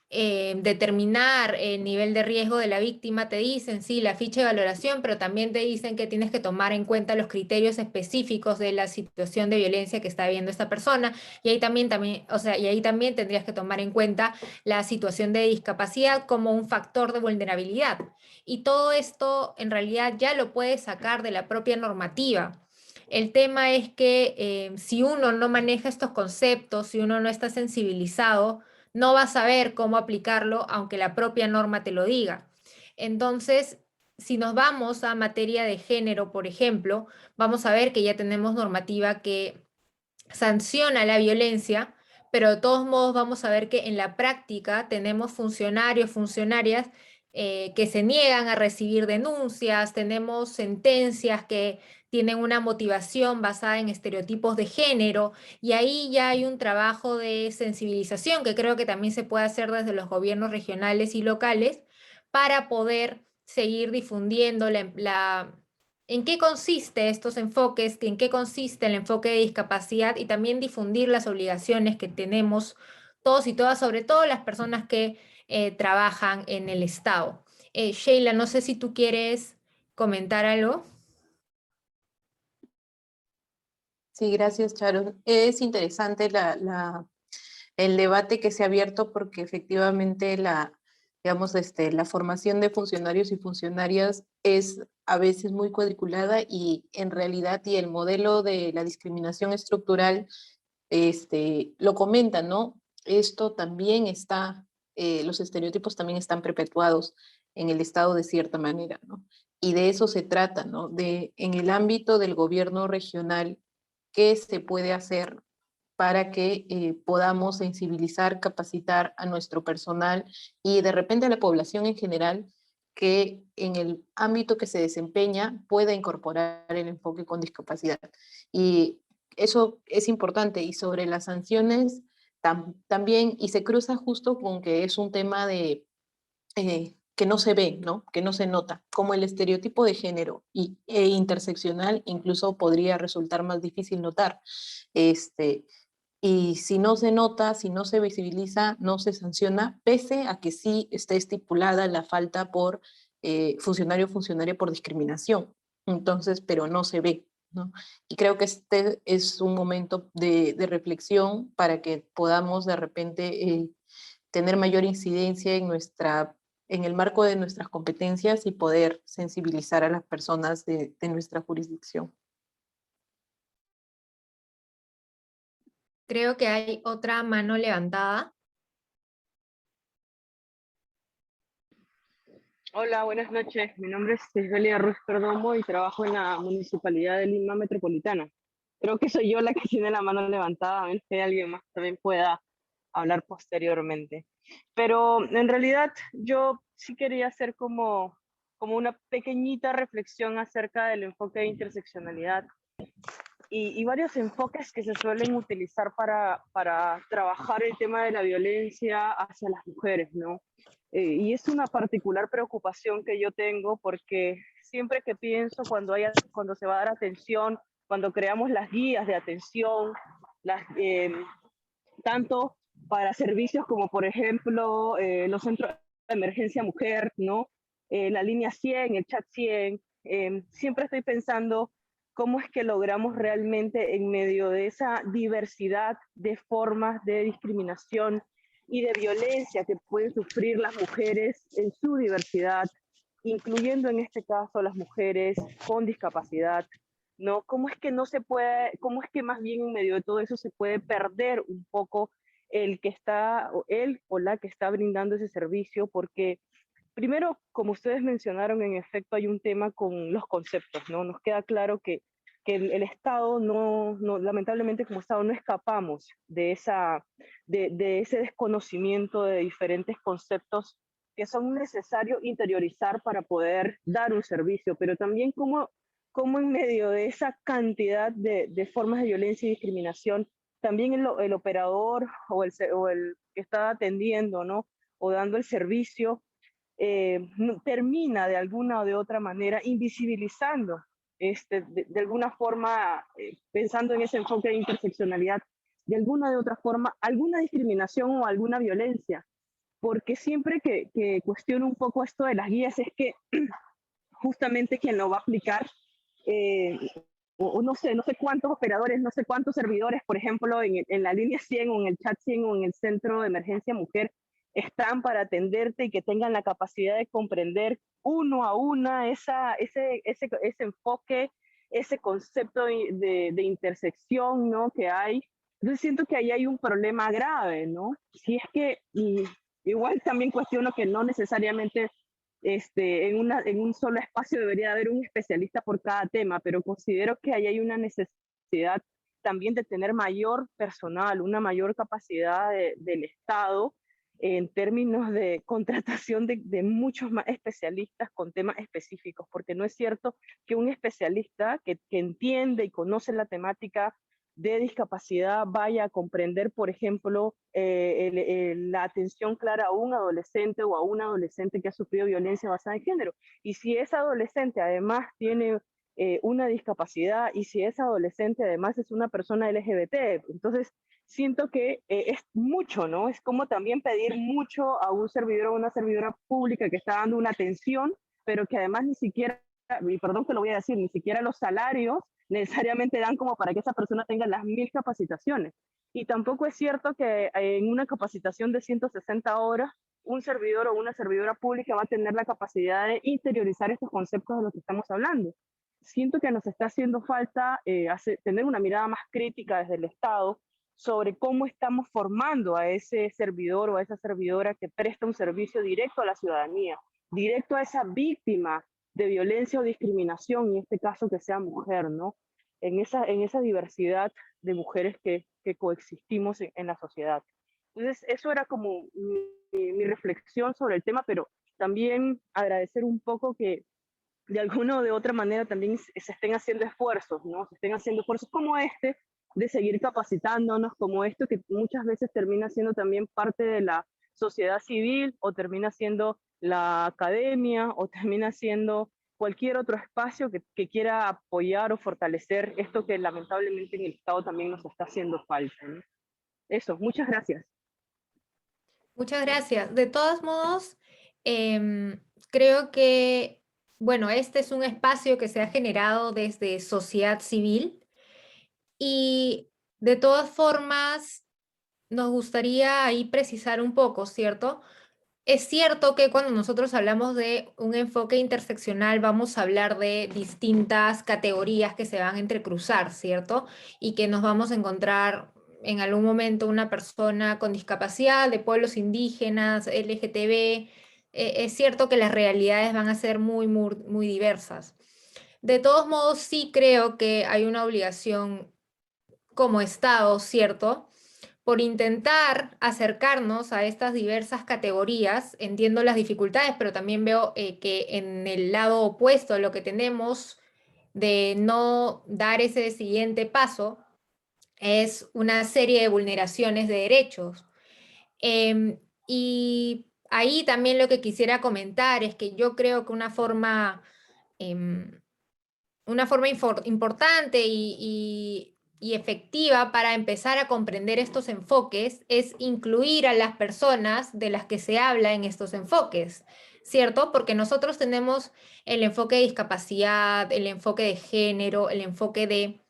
C: determinar el nivel de riesgo de la víctima, te dicen, sí, la ficha de valoración, pero también te dicen que tienes que tomar en cuenta los criterios específicos de la situación de violencia que está viviendo esta persona, y ahí o sea, y ahí también tendrías que tomar en cuenta la situación de discapacidad como un factor de vulnerabilidad. Y todo esto en realidad ya lo puedes sacar de la propia normativa. El tema es que si uno no maneja estos conceptos, si uno no está sensibilizado, no vas a saber cómo aplicarlo, aunque la propia norma te lo diga. Entonces, si nos vamos a materia de género, por ejemplo, vamos a ver que ya tenemos normativa que sanciona la violencia, pero de todos modos vamos a ver que en la práctica tenemos funcionarios, funcionarias que se niegan a recibir denuncias, tenemos sentencias que tienen una motivación basada en estereotipos de género, y ahí ya hay un trabajo de sensibilización que creo que también se puede hacer desde los gobiernos regionales y locales para poder seguir difundiendo en qué consiste estos enfoques, en qué consiste el enfoque de discapacidad, y también difundir las obligaciones que tenemos todos y todas, sobre todo las personas que trabajan en el Estado. Sheila, no sé si tú quieres comentar algo.
D: Sí, gracias, Charo. Es interesante el debate que se ha abierto porque efectivamente digamos, la formación de funcionarios y funcionarias es a veces muy cuadriculada y en realidad y el modelo de la discriminación estructural lo comenta, ¿no? Esto también está, los estereotipos también están perpetuados en el Estado de cierta manera, ¿no? Y de eso se trata, ¿no? En el ámbito del gobierno regional, ¿qué se puede hacer para que podamos sensibilizar, capacitar a nuestro personal y de repente a la población en general que en el ámbito que se desempeña pueda incorporar el enfoque con discapacidad? Y eso es importante. Y sobre las sanciones también, y se cruza justo con que es un tema que no se ve, ¿no? Que no se nota, como el estereotipo de género e interseccional incluso podría resultar más difícil notar. Este, y si no se nota, si no se visibiliza, no se sanciona, pese a que sí esté estipulada la falta por funcionario o funcionaria por discriminación. Entonces, pero no se ve, ¿no? Y creo que este es un momento de reflexión para que podamos de repente tener mayor incidencia en el marco de nuestras competencias y poder sensibilizar a las personas de nuestra jurisdicción.
C: Creo que hay otra mano levantada.
G: Hola, buenas noches. Mi nombre es Isbelia Ruiz Perdomo y trabajo en la Municipalidad de Lima Metropolitana. Creo que soy yo la que tiene la mano levantada, a menos que alguien más también pueda hablar posteriormente. Pero en realidad yo sí quería hacer como una pequeñita reflexión acerca del enfoque de interseccionalidad y varios enfoques que se suelen utilizar para trabajar el tema de la violencia hacia las mujeres, ¿no? Y es una particular preocupación que yo tengo porque siempre que pienso cuando se va a dar atención, cuando creamos las guías de atención, tanto para servicios como por ejemplo los centros de emergencia mujer, ¿no? La línea 100, el chat 100, siempre estoy pensando cómo es que logramos realmente en medio de esa diversidad de formas de discriminación y de violencia que pueden sufrir las mujeres en su diversidad, incluyendo en este caso las mujeres con discapacidad, ¿no? ¿Cómo es que no se puede, cómo es que más bien en medio de todo eso se puede perder un poco el que está, o él o la que está brindando ese servicio? Porque primero, como ustedes mencionaron, en efecto hay un tema con los conceptos, ¿no? Nos queda claro que el Estado lamentablemente como Estado no escapamos de ese desconocimiento de diferentes conceptos que son necesarios interiorizar para poder dar un servicio, pero también cómo en medio de esa cantidad de formas de violencia y discriminación, también el operador o el que está atendiendo, ¿no? O dando el servicio, termina de alguna o de otra manera invisibilizando, de alguna forma, pensando en ese enfoque de interseccionalidad, de alguna de otra forma, alguna discriminación o alguna violencia. porque siempre que cuestiono un poco esto de las guías es que justamente quien lo va a aplicar, eh, o no sé cuántos operadores, no sé cuántos servidores, por ejemplo, en la línea 100 o en el chat 100 o en el centro de emergencia mujer, están para atenderte y que tengan la capacidad de comprender uno a una ese enfoque, ese concepto de intersección, ¿no? Que hay. Entonces siento que ahí hay un problema grave, ¿no? Si es que, igual también cuestiono que no necesariamente en un solo espacio debería haber un especialista por cada tema, pero considero que ahí hay una necesidad también de tener mayor personal, una mayor capacidad del Estado en términos de contratación de muchos más especialistas con temas específicos, porque no es cierto que un especialista que entiende y conoce la temática de discapacidad vaya a comprender, por ejemplo, la atención clara a un adolescente o a una adolescente que ha sufrido violencia basada en género. Y si esa adolescente además tiene una discapacidad y si esa adolescente además es una persona LGBT, entonces siento que es mucho, ¿no? Es como también pedir mucho a un servidor o una servidora pública que está dando una atención, pero que además ni siquiera, y perdón que lo voy a decir, ni siquiera los salarios necesariamente dan como para que esa persona tenga las 1000 capacitaciones. Y tampoco es cierto que en una capacitación de 160 horas, un servidor o una servidora pública va a tener la capacidad de interiorizar estos conceptos de los que estamos hablando. Siento que nos está haciendo falta tener una mirada más crítica desde el Estado sobre cómo estamos formando a ese servidor o a esa servidora que presta un servicio directo a la ciudadanía, directo a esa víctima de violencia o discriminación, en este caso que sea mujer, ¿no? En esa diversidad de mujeres que coexistimos en la sociedad. Entonces, eso era como mi reflexión sobre el tema, pero también agradecer un poco que de alguna o de otra manera también se estén haciendo esfuerzos, ¿no? Se estén haciendo esfuerzos como este, de seguir capacitándonos, como esto que muchas veces termina siendo también parte de la sociedad civil, o termina siendo la academia, o termina siendo cualquier otro espacio que quiera apoyar o fortalecer esto que lamentablemente en el Estado también nos está haciendo falta, ¿no? Eso, muchas gracias.
C: Muchas gracias. De todos modos, creo que, bueno, este es un espacio que se ha generado desde sociedad civil y de todas formas nos gustaría ahí precisar un poco, ¿cierto? Es cierto que cuando nosotros hablamos de un enfoque interseccional vamos a hablar de distintas categorías que se van a entrecruzar, ¿cierto? Y que nos vamos a encontrar en algún momento una persona con discapacidad, de pueblos indígenas, LGTB. Es cierto que las realidades van a ser muy, muy, muy diversas. De todos modos, sí creo que hay una obligación como Estado, ¿cierto?, por intentar acercarnos a estas diversas categorías. Entiendo las dificultades, pero también veo que en el lado opuesto lo que tenemos de no dar ese siguiente paso es una serie de vulneraciones de derechos. Y ahí también lo que quisiera comentar es que yo creo que una forma importante y efectiva para empezar a comprender estos enfoques es incluir a las personas de las que se habla en estos enfoques, ¿cierto? Porque nosotros tenemos el enfoque de discapacidad, el enfoque de género, el enfoque de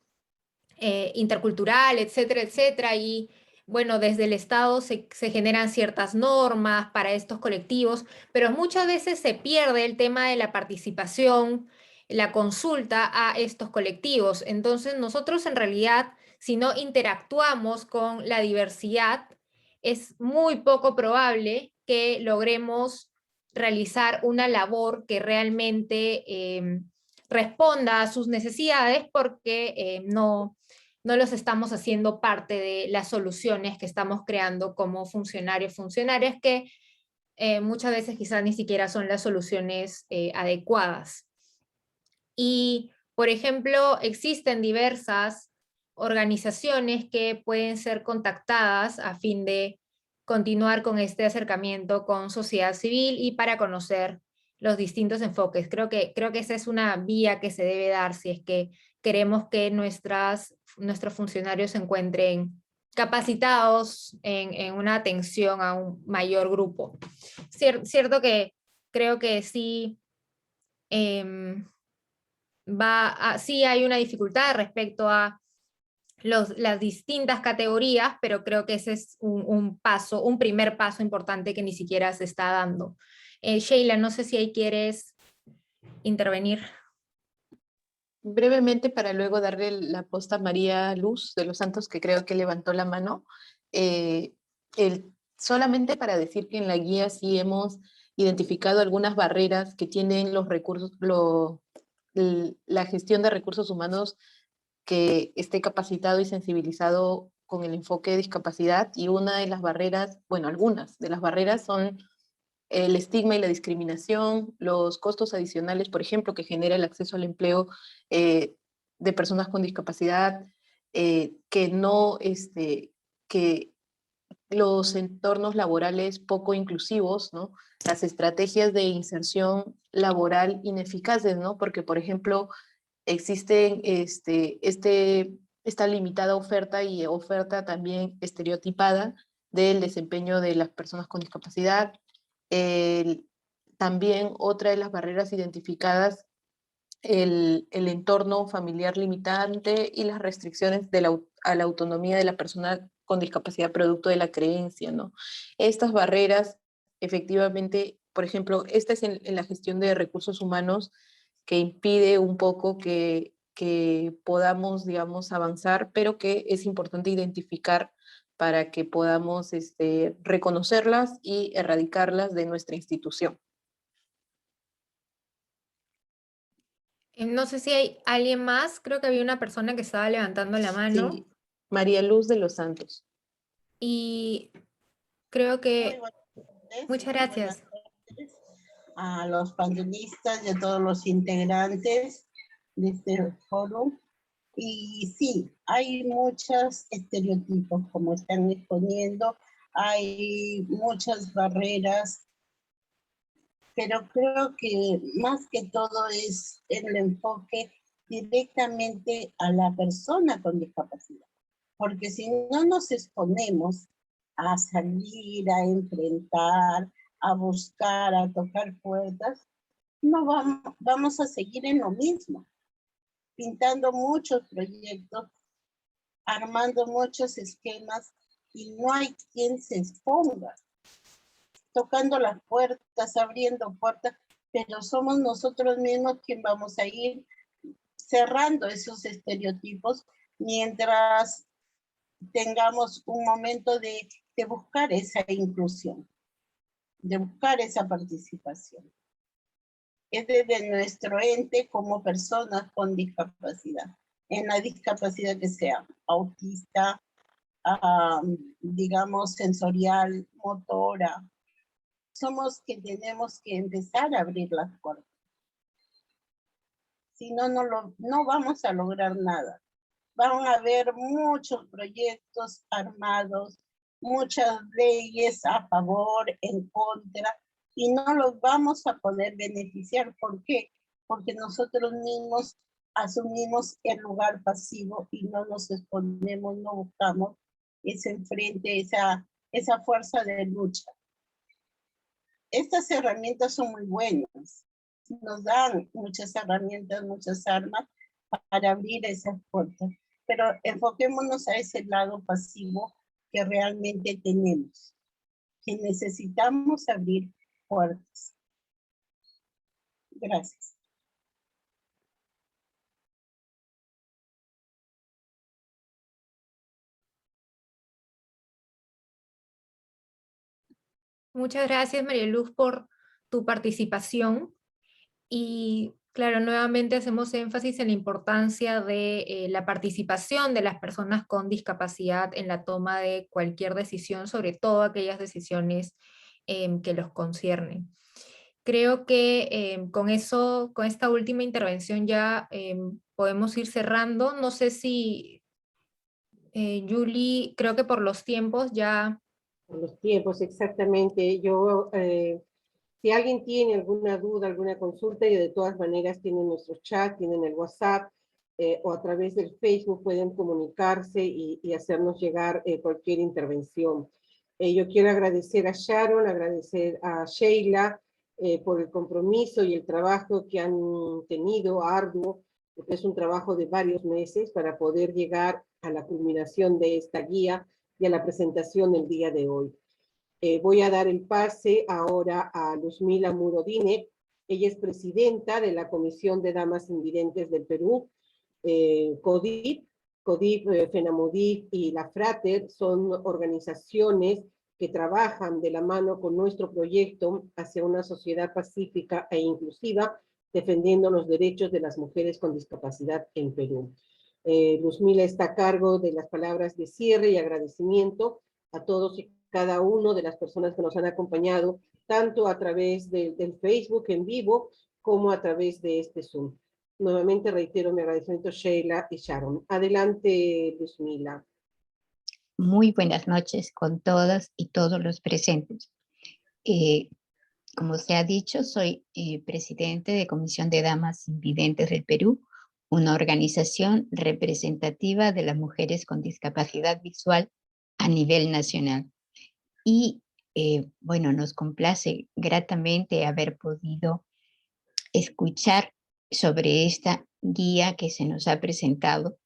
C: intercultural, etcétera, etcétera, y bueno, desde el Estado se generan ciertas normas para estos colectivos, pero muchas veces se pierde el tema de la participación, la consulta a estos colectivos. Entonces, nosotros en realidad, si no interactuamos con la diversidad, es muy poco probable que logremos realizar una labor que realmente responda a sus necesidades porque no los estamos haciendo parte de las soluciones que estamos creando como funcionarios, funcionarias que muchas veces quizás ni siquiera son las soluciones adecuadas. Y, por ejemplo, existen diversas organizaciones que pueden ser contactadas a fin de continuar con este acercamiento con sociedad civil y para conocer los distintos enfoques. Creo que esa es una vía que se debe dar si es que queremos que nuestros funcionarios se encuentren capacitados en una atención a un mayor grupo. Cierto que creo que sí, sí hay una dificultad respecto a las distintas categorías, pero creo que ese es un primer paso importante que ni siquiera se está dando. Sheila, no sé si ahí quieres intervenir.
D: Brevemente, para luego darle la posta a María Luz de los Santos, que creo que levantó la mano, solamente para decir que en la guía sí hemos identificado algunas barreras que tienen los recursos, la gestión de recursos humanos que esté capacitado y sensibilizado con el enfoque de discapacidad, y una de las barreras, bueno, algunas de las barreras son el estigma y la discriminación, los costos adicionales, por ejemplo, que genera el acceso al empleo de personas con discapacidad, que no, que los entornos laborales poco inclusivos, ¿no? Las estrategias de inserción laboral ineficaces, ¿no? Porque, por ejemplo, existen esta limitada oferta y oferta también estereotipada del desempeño de las personas con discapacidad. También otra de las barreras identificadas, el entorno familiar limitante y las restricciones a la autonomía de la persona con discapacidad producto de la creencia, ¿no? Estas barreras, efectivamente, por ejemplo, esta es en la gestión de recursos humanos, que impide un poco que podamos, digamos, avanzar, pero que es importante identificar para que podamos reconocerlas y erradicarlas de nuestra institución.
C: No sé si hay alguien más, creo que había una persona que estaba levantando la mano.
D: Sí, María Luz de los Santos.
C: Y creo que... Muchas gracias.
H: A los panelistas y a todos los integrantes de este foro. Y sí, hay muchos estereotipos, como están exponiendo, hay muchas barreras, pero creo que más que todo es el enfoque directamente a la persona con discapacidad. Porque si no nos exponemos a salir, a enfrentar, a buscar, a tocar puertas, no vamos a seguir en lo mismo, pintando muchos proyectos, armando muchos esquemas y no hay quien se exponga, tocando las puertas, abriendo puertas, pero somos nosotros mismos quien vamos a ir cerrando esos estereotipos mientras tengamos un momento de buscar esa inclusión, de buscar esa participación. Es desde nuestro ente como personas con discapacidad, en la discapacidad que sea autista, digamos sensorial, motora, somos que tenemos que empezar a abrir las puertas. Si no, no vamos a lograr nada. Van a haber muchos proyectos armados, muchas leyes a favor, en contra, y no los vamos a poder beneficiar. ¿Por qué? Porque nosotros mismos asumimos el lugar pasivo y no nos exponemos, no buscamos ese enfrente, esa fuerza de lucha. Estas herramientas son muy buenas, nos dan muchas herramientas, muchas armas para abrir esas puertas, pero enfoquémonos a ese lado pasivo que realmente tenemos, que necesitamos abrir puertas. Gracias.
C: Muchas gracias, María Luz, por tu participación. Y claro, nuevamente hacemos énfasis en la importancia de la participación de las personas con discapacidad en la toma de cualquier decisión, sobre todo aquellas decisiones que los conciernen. Creo que con esta última intervención ya podemos ir cerrando. No sé si, Julie, creo que por los tiempos ya...
B: Por los tiempos, exactamente. Yo, si alguien tiene alguna duda, alguna consulta, y de todas maneras tienen nuestro chat, tienen el WhatsApp, o a través del Facebook pueden comunicarse y hacernos llegar cualquier intervención. Yo quiero agradecer a Sharon, agradecer a Sheila por el compromiso y el trabajo que han tenido arduo, porque es un trabajo de varios meses para poder llegar a la culminación de esta guía y a la presentación del día de hoy. Voy a dar el pase ahora a Luzmila Murodine. Ella es presidenta de la Comisión de Damas Invidentes del Perú. CODIP, FENAMODIP y la Frater son organizaciones que trabajan de la mano con nuestro proyecto hacia una sociedad pacífica e inclusiva, defendiendo los derechos de las mujeres con discapacidad en Perú. Luzmila está a cargo de las palabras de cierre y agradecimiento a todos y cada uno de las personas que nos han acompañado, tanto a través del Facebook en vivo, como a través de este Zoom. Nuevamente reitero mi agradecimiento a Sheila y Sharon. Adelante, Luzmila.
I: Muy buenas noches con todas y todos los presentes. Como se ha dicho, soy presidente de Comisión de Damas Invidentes del Perú, una organización representativa de las mujeres con discapacidad visual a nivel nacional. Y bueno, nos complace gratamente haber podido escuchar sobre esta guía que se nos ha presentado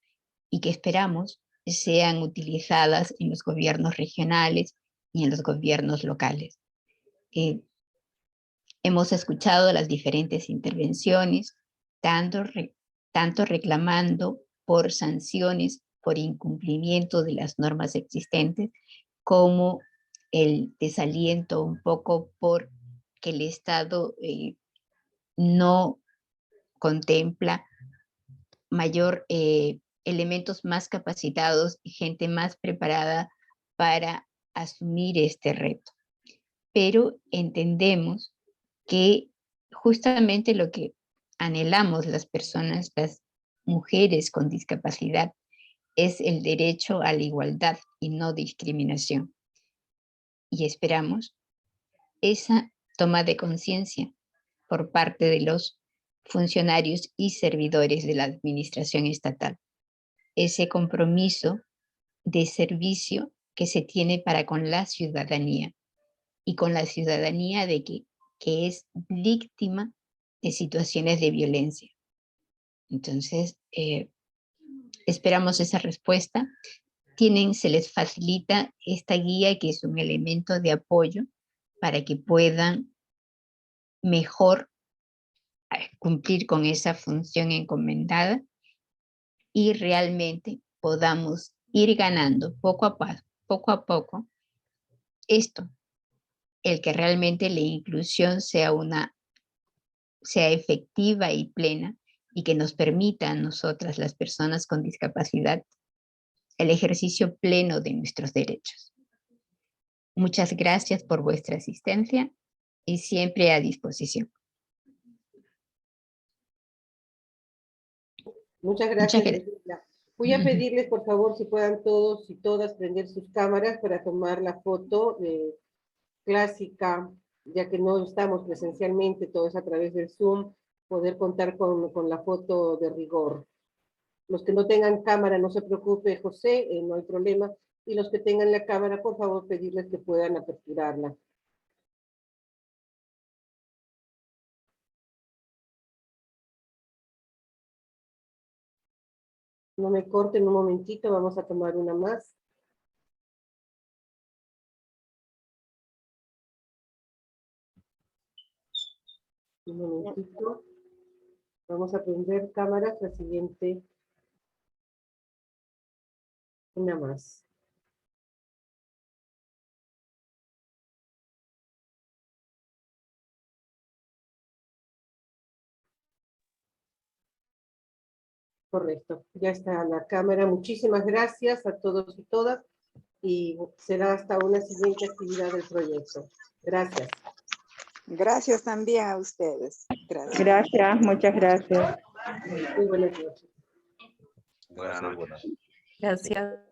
I: y que esperamos sean utilizadas en los gobiernos regionales y en los gobiernos locales. Hemos escuchado las diferentes intervenciones, tanto reclamando por sanciones por incumplimiento de las normas existentes, como el desaliento un poco por que el Estado no contempla mayor elementos más capacitados y gente más preparada para asumir este reto. Pero entendemos que justamente lo que anhelamos las personas, las mujeres con discapacidad, es el derecho a la igualdad y no discriminación. Y esperamos esa toma de conciencia por parte de los funcionarios y servidores de la administración estatal. Ese compromiso de servicio que se tiene para con la ciudadanía y con la ciudadanía de que es víctima de situaciones de violencia. Entonces, esperamos esa respuesta. Se les facilita esta guía, que es un elemento de apoyo para que puedan mejor cumplir con esa función encomendada y realmente podamos ir ganando poco a poco esto, el que realmente la inclusión sea efectiva y plena, y que nos permita a nosotras, las personas con discapacidad, el ejercicio pleno de nuestros derechos. Muchas gracias por vuestra asistencia y siempre a disposición.
B: Muchas gracias. Voy a pedirles, por favor, si puedan todos y todas prender sus cámaras para tomar la foto clásica, ya que no estamos presencialmente, todo es a través del Zoom, poder contar con la foto de rigor. Los que no tengan cámara, no se preocupe, José, no hay problema. Y los que tengan la cámara, por favor, pedirles que puedan aperturarla. No me corten un momentito, vamos a tomar una más. Un momentito. Vamos a prender cámaras, la siguiente. Una más. Correcto, ya está la cámara. Muchísimas gracias a todos y todas, y será hasta una siguiente actividad del proyecto. Gracias.
J: Gracias también a ustedes. Gracias.
K: Gracias, muchas gracias.
B: Muy buenas noches.
L: Buenas noches.
E: Gracias.